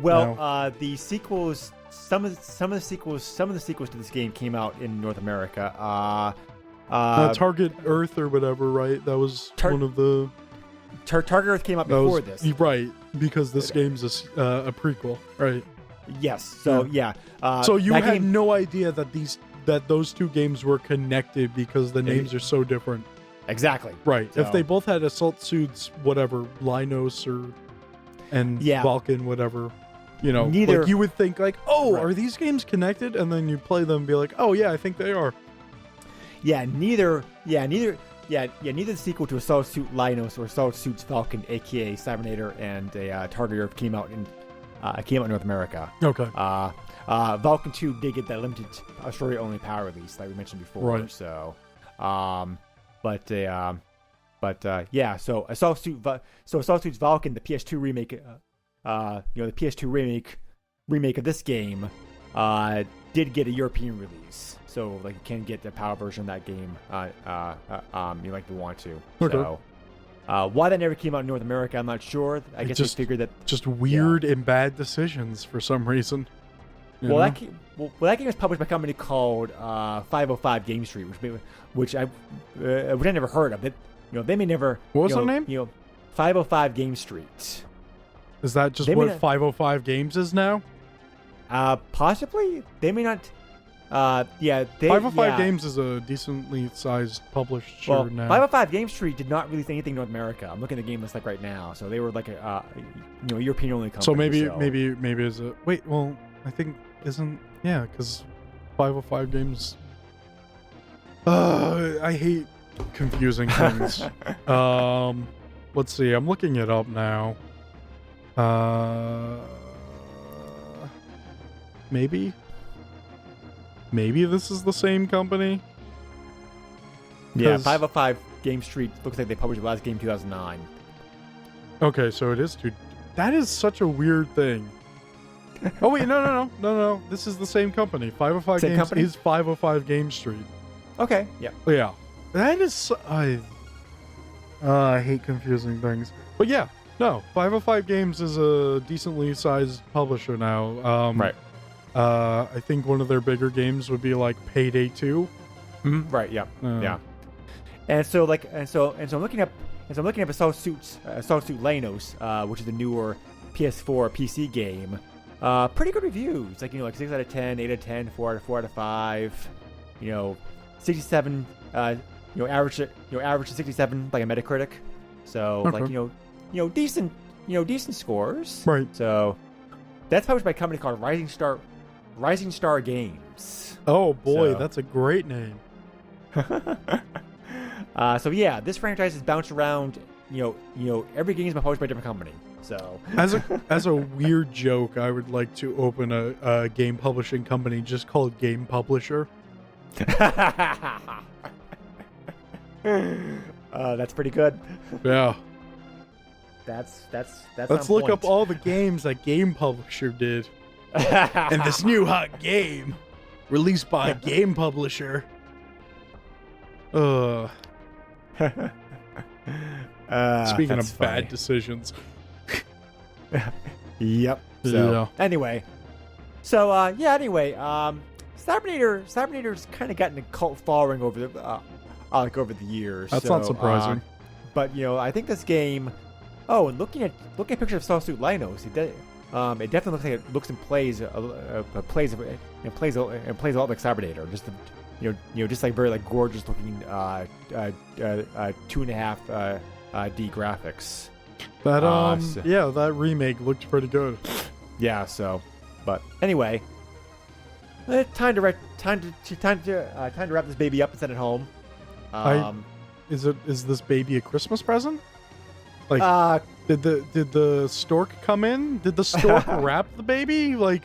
Well, No. the sequels, some of the sequels to this game came out in North America. Target Earth or whatever, right? That was one of the. Target Earth came out that before was, this. right? Because this game's a prequel, right? Yes. So yeah. So you that had game- no idea that those two games were connected because the names are so different. Exactly. Right. So- If they both had assault suits, whatever, Linos and Yeah. Vulcan, whatever, Neither- like you would think like, oh, Right. are these games connected? And then you play them and be like, oh yeah, I think they are. Neither the sequel to Assault Suit Linos or Assault Suits Falcon, aka Cybernator and Target Earth came out in North America. Okay. Vulcan 2 did get that limited story-only power release, like we mentioned before. Right. So, so Assault Suits Vulcan, the PS2 remake, the PS2 remake of this game, did get a European release. So, like, you can get the power version of that game, you like to want to. Okay. So, why that never came out in North America, I'm not sure. I guess they figured that. Just weird and bad decisions for some reason. you Well, know? that game was published by a company called 505 Game Street, which I never heard of. They may never. What was the name? 505 Game Street. Is that just they may what not- 505 Games is now? Possibly. They may not. 505 Games is a decently sized publisher Well, now. 505 Game Street did not release anything in North America. I'm looking at the game list like right now, so they were like a European only company. So maybe is it? Wait, well, I think because 505 Games. I hate confusing things. Let's see. I'm looking it up now. Maybe this is the same company. Yeah, 'Cause- 505 Game Street looks like they published the last game in 2009. Okay, so it is two. That is such a weird thing. Oh wait, no. This is the same company. 505 Same Games company? is 505 Game Street. Okay, yeah. Yeah, that is. I hate confusing things, but yeah, no. 505 Games is a decently sized publisher now. Right. I think one of their bigger games would be like Payday 2. Right. Yeah. Uh, Yeah. And so I'm looking up Assault Suit Lanos, which is the newer PS4 PC game. Pretty good reviews, like 6 out of 10, 8 out of 10, 4 out of 5. 67. Average to 67 like a Metacritic. So Okay. decent scores. Right. So that's published by a company called Rising Star Games. Oh boy, So- that's a great name. So yeah, this franchise has bounced around. Every game's been published by a different company. So As a weird joke, I would like to open a game publishing company just called Game Publisher. that's pretty good. Yeah. That's Let's on look up point. all the games that Game Publisher did. And this new hot game released by Game Publisher. Speaking That's of bad funny. decisions. Yep. So Yeah. anyway, Cybernator's kind of gotten a cult following over the years. That's not surprising. But I think this game. Oh, and looking at pictures of Assault Suit Linos, it definitely looks like it looks and plays a lot like Cybernator. Just like very like gorgeous looking 2.5 D graphics. That so- that remake looked pretty good. Yeah. So, but anyway, time to wrap this baby up and send it home. Is this baby a Christmas present? Like, did the stork come in? Did the stork wrap the baby? Like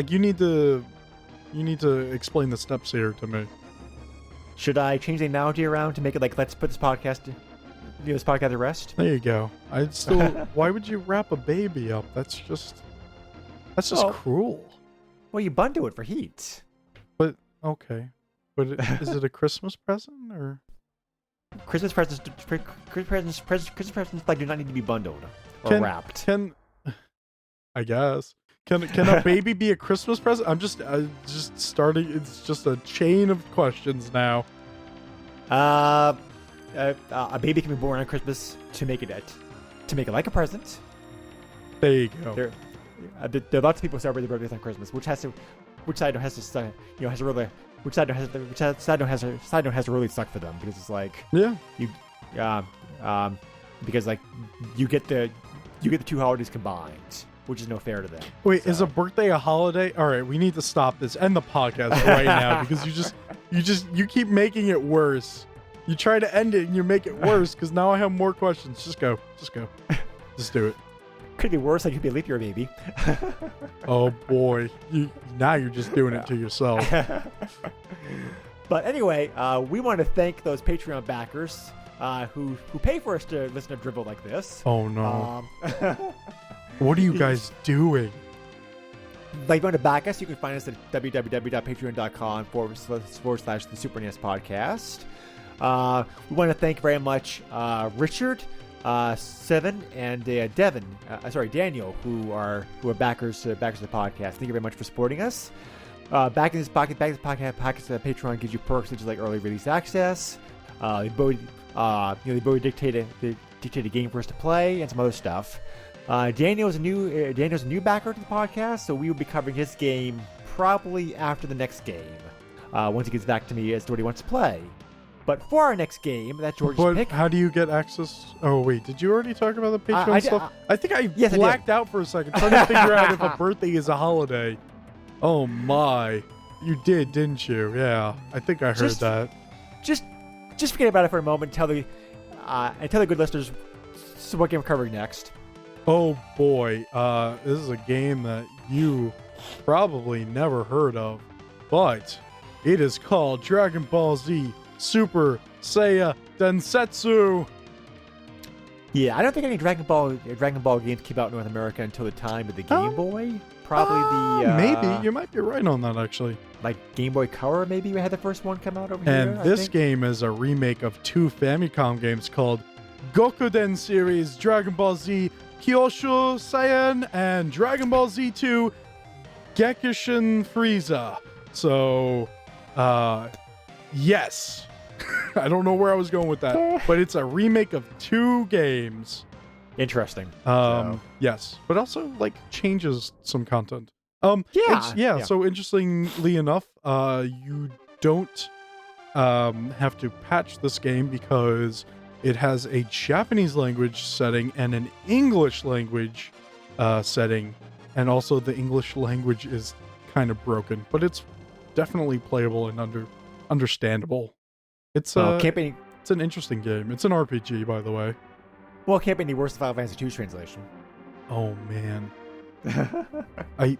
you need to You need to explain the steps here to me. Should I change the analogy around to make it like, let's put this podcast to rest? There you go. I'd still. Why would you wrap a baby up? That's just Oh. cruel. Well, you bundle it for heat. But okay. But is it a Christmas present or? Christmas presents like do not need to be bundled or wrapped. I guess. Can a baby be a Christmas present? I'm just starting. It's just a chain of questions now. A baby can be born on Christmas to make it like a present. There you go. There are lots of people who celebrate their birthdays on Christmas, which side has to really suck for them because it's like Yeah. because like you get the two holidays combined, which is no fair to them. Wait, So- is a birthday a holiday? All right, we need to stop this. End the podcast right now because you keep making it worse. You try to end it and you make it worse because now I have more questions. Just go. Just do it. Could be worse. Like you could be a leap year baby. Oh boy, now you're just doing it to yourself. But anyway, we want to thank those Patreon backers who pay for us to listen to dribble like this. Oh no. What are you guys doing? Like, if you want to back us, you can find us at www.patreon.com/the Super NES podcast. We want to thank very much Richard, Seven, and Daniel, who are backers of the podcast. Thank you very much for supporting us. Back in this podcast, Patreon gives you perks such as like early release access. The ability to dictate a game for us to play and some other stuff. Daniel's a new backer to the podcast, so we will be covering his game probably after the next game. Once he gets back to me as to what he wants to play. But for our next game, that George's pick. How do you get access? Oh wait, did you already talk about the Patreon stuff? I think I Yes, I blacked did. out for a second, trying to figure out if a birthday is a holiday. Oh my, you did, didn't you? Yeah, I think I heard that. Just forget about it for a moment. Tell the good listeners what game we're covering next. Oh boy, this is a game that you probably never heard of, but it is called Dragon Ball Z Super Saiya Densetsu. Yeah, I don't think any Dragon Ball games came out in North America until the time of the Game Boy. Probably maybe you might be right on that actually. Like Game Boy Color, maybe we had the first one come out over here. And I this think. game is a remake of two Famicom games called Gokuden series Dragon Ball Z Kyosho Saiyan and Dragon Ball Z2 Gekishin Frieza. So, yes. I don't know where I was going with that, but it's a remake of two games. Interesting. Yes, but also like changes some content. Yeah. So interestingly enough, you don't have to patch this game because it has a Japanese language setting and an English language setting, and also the English language is kind of broken, but it's definitely playable and understandable. It's can't be. It's an interesting game. It's an RPG, by the way. Well, it can't be any worse than Final Fantasy II's translation. Oh man. I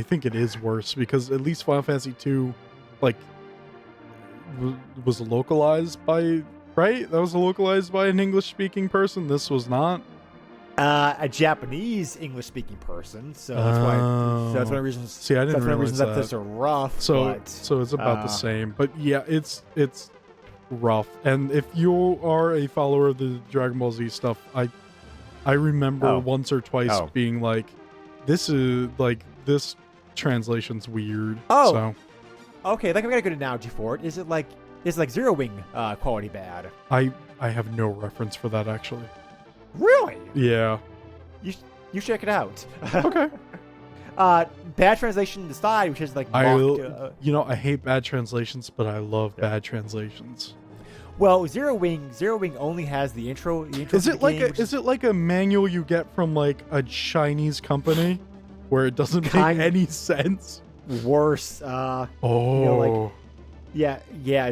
think it is worse because at least Final Fantasy 2 like was localized by, right? That was localized by an English speaking person. This was not. A Japanese English speaking person, so that's why. So that's one of the reasons. See, I didn't that's one of the realize reasons that that. this are rough. So but, so it's about the same. But yeah, it's rough. And if you are a follower of the Dragon Ball Z stuff, I remember once or twice being like, this translation's weird. Oh. So okay, like I've got a good analogy for it. Is it like Zero Wing quality bad? I have no reference for that actually. Really? Yeah. You check it out. Okay. Bad translation aside, which is like I mocked, I hate bad translations, but I love bad translations. Well, Zero Wing only has the intro. Is it like a manual you get from like a Chinese company where it doesn't make any sense? Worse. Yeah.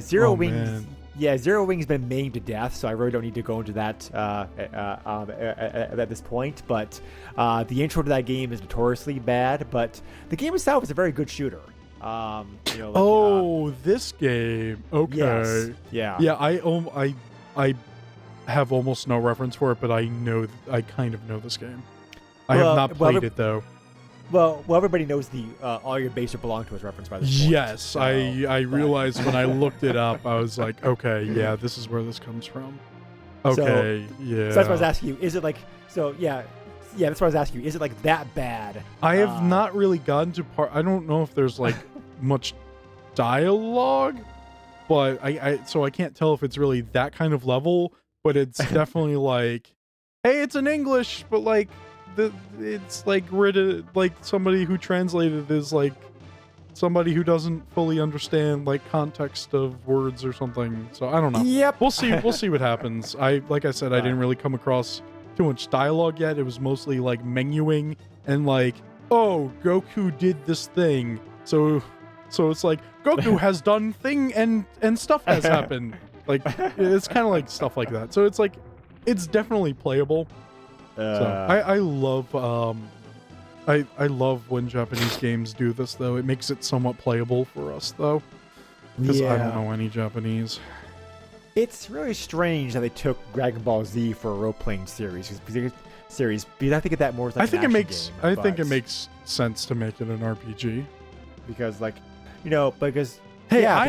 Zero Wings. Man. Yeah, Zero Wing's been maimed to death, so I really don't need to go into that at this point. But the intro to that game is notoriously bad. But the game itself is a very good shooter. This game. Okay. Yes. Yeah. Yeah, I have almost no reference for it, but I kind of know this game. I have not played it though. Well, everybody knows the all your base belong to is referenced by this point. Yes, so, I realized when I looked it up, I was like, okay, yeah, this is where this comes from. Okay, yeah. So that's what I was asking you. Is it like so? Yeah, that's what I was asking you. Is it like that bad? I have not really gotten to part. I don't know if there's like much dialogue, but so I can't tell if it's really that kind of level. But it's definitely like, hey, it's in English, but like it's like written like somebody who translated is like somebody who doesn't fully understand like context of words or something. So I don't know. Yep. We'll see what happens. Like I said, I didn't really come across too much dialogue yet. It was mostly like menuing and like, oh, Goku did this thing. So it's like Goku has done thing and stuff has happened. Like it's kind of like stuff like that. So it's like it's definitely playable. So I love I love when Japanese games do this though. It makes it somewhat playable for us though, because I don't know any Japanese. It's really strange that they took Dragon Ball Z for a role-playing series because I think of that more as like think it makes sense to make it an RPG because hey, I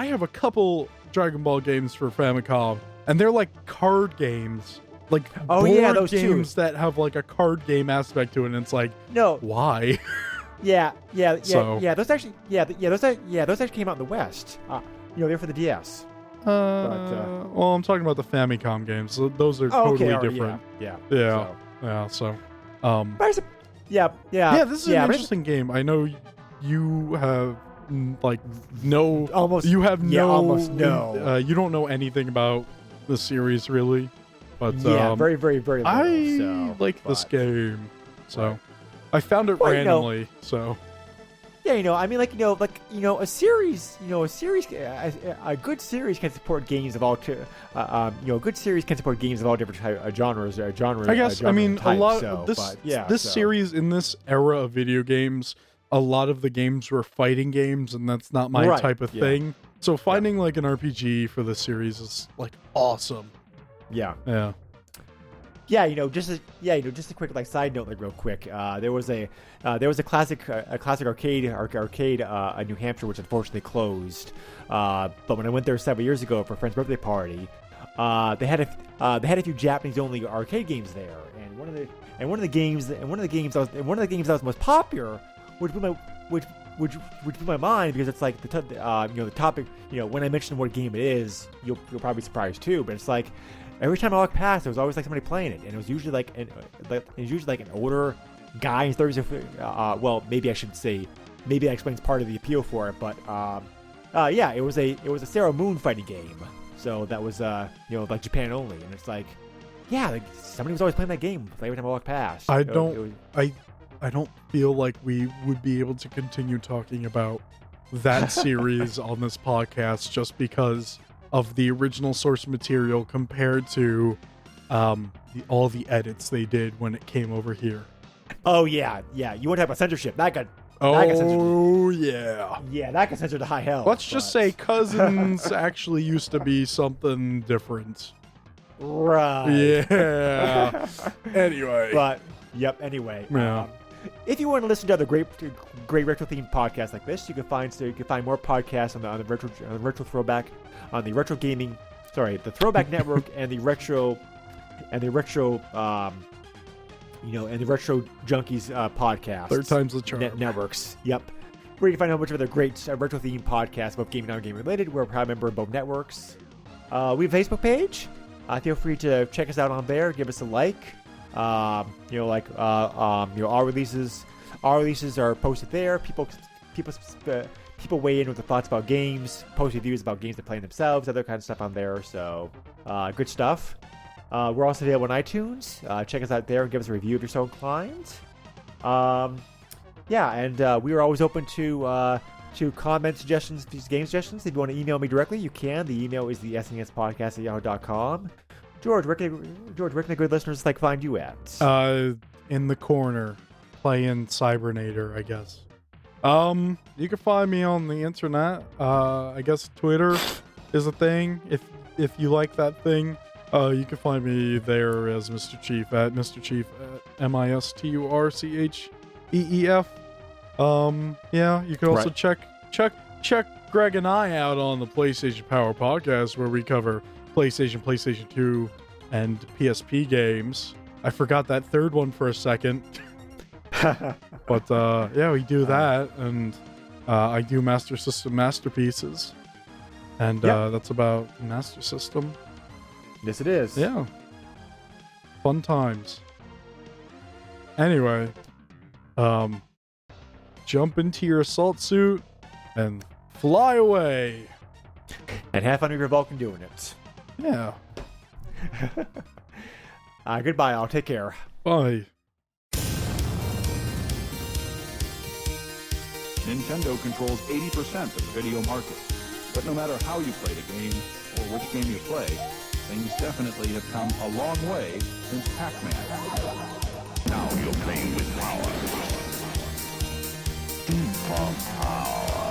have a couple Dragon Ball games for Famicom and they're like card games. Like board games that have like a card game aspect to it, and it's like, no, why? Those actually came out in the West. They're for the DS. Well, I'm talking about the Famicom games. So those are totally different. Yeah. So, this is an interesting game. I know you have like no, almost. You have no, almost no. You don't know anything about the series really. But very, very, very little. I like this game, so I found it randomly. So a series, a good series can support games of all, a good series can support games of all different genres. I guess types, a lot of this series in this era of video games, a lot of the games were fighting games, and that's not my type of thing. So finding like an RPG for this series is like awesome. Yeah. Just a quick like side note, like real quick. There was a classic arcade in New Hampshire, which unfortunately closed. But when I went there several years ago for a friend's birthday party, they had a few Japanese only arcade games there, and one of the games that was most popular, which blew my mind because it's like the topic. When I mention what game it is, you'll probably be surprised too. But it's like every time I walk past, there was always like somebody playing it, and it was usually like an older guy in his 30s. Well, maybe I should say, maybe that explains part of the appeal for it. But it was a Sailor Moon fighting game. So that was like Japan only, and it's like somebody was always playing that game every time I walk past. I don't feel like we would be able to continue talking about that series on this podcast just because of the original source material compared to all the edits they did when it came over here. Oh yeah. You want to have a censorship? That got yeah. Yeah, that got censored to high hell. Let's just say Cousins actually used to be something different. Right. Yeah. Anyway. Anyway. Yeah. If you want to listen to other great retro themed podcasts like this, you can find more podcasts on the retro throwback, on the retro gaming, the Throwback Network and the retro junkies podcast. Third time's the charm. Networks. Yep. Where you can find a bunch of other great retro themed podcasts, both gaming and non-gaming related. We're a proud member of both networks. We have a Facebook page. Feel free to check us out on there. Give us a like. Our releases are posted there. People weigh in with their thoughts about games, post reviews about games they're playing themselves, other kind of stuff on there. So, good stuff. We're also available on iTunes. Check us out there and give us a review if you're so inclined. We are always open to comment suggestions, game suggestions. If you want to email me directly, you can. The email is the SNESpodcast@yahoo.com. George, where can the good listeners find you at? In the corner, playing Cybernator, I guess. You can find me on the internet. I guess Twitter is a thing. If you like that thing, you can find me there as Mr. Chief at Mr. Chief at MISTURCHEEF. Yeah, you can also check Greg and I out on the PlayStation Power podcast where we cover PlayStation 2, and PSP games. I forgot that third one for a second. But yeah, we do that, and I do Master System masterpieces, and that's about Master System. Yes, it is. Yeah, fun times. Anyway, jump into your assault suit and fly away. And have fun with your Vulcan doing it. Yeah. Goodbye. I'll take care. Bye. Nintendo controls 80% of the video market. But no matter how you play the game, or which game you play, things definitely have come a long way since Pac-Man. Now you're playing with power. Super power.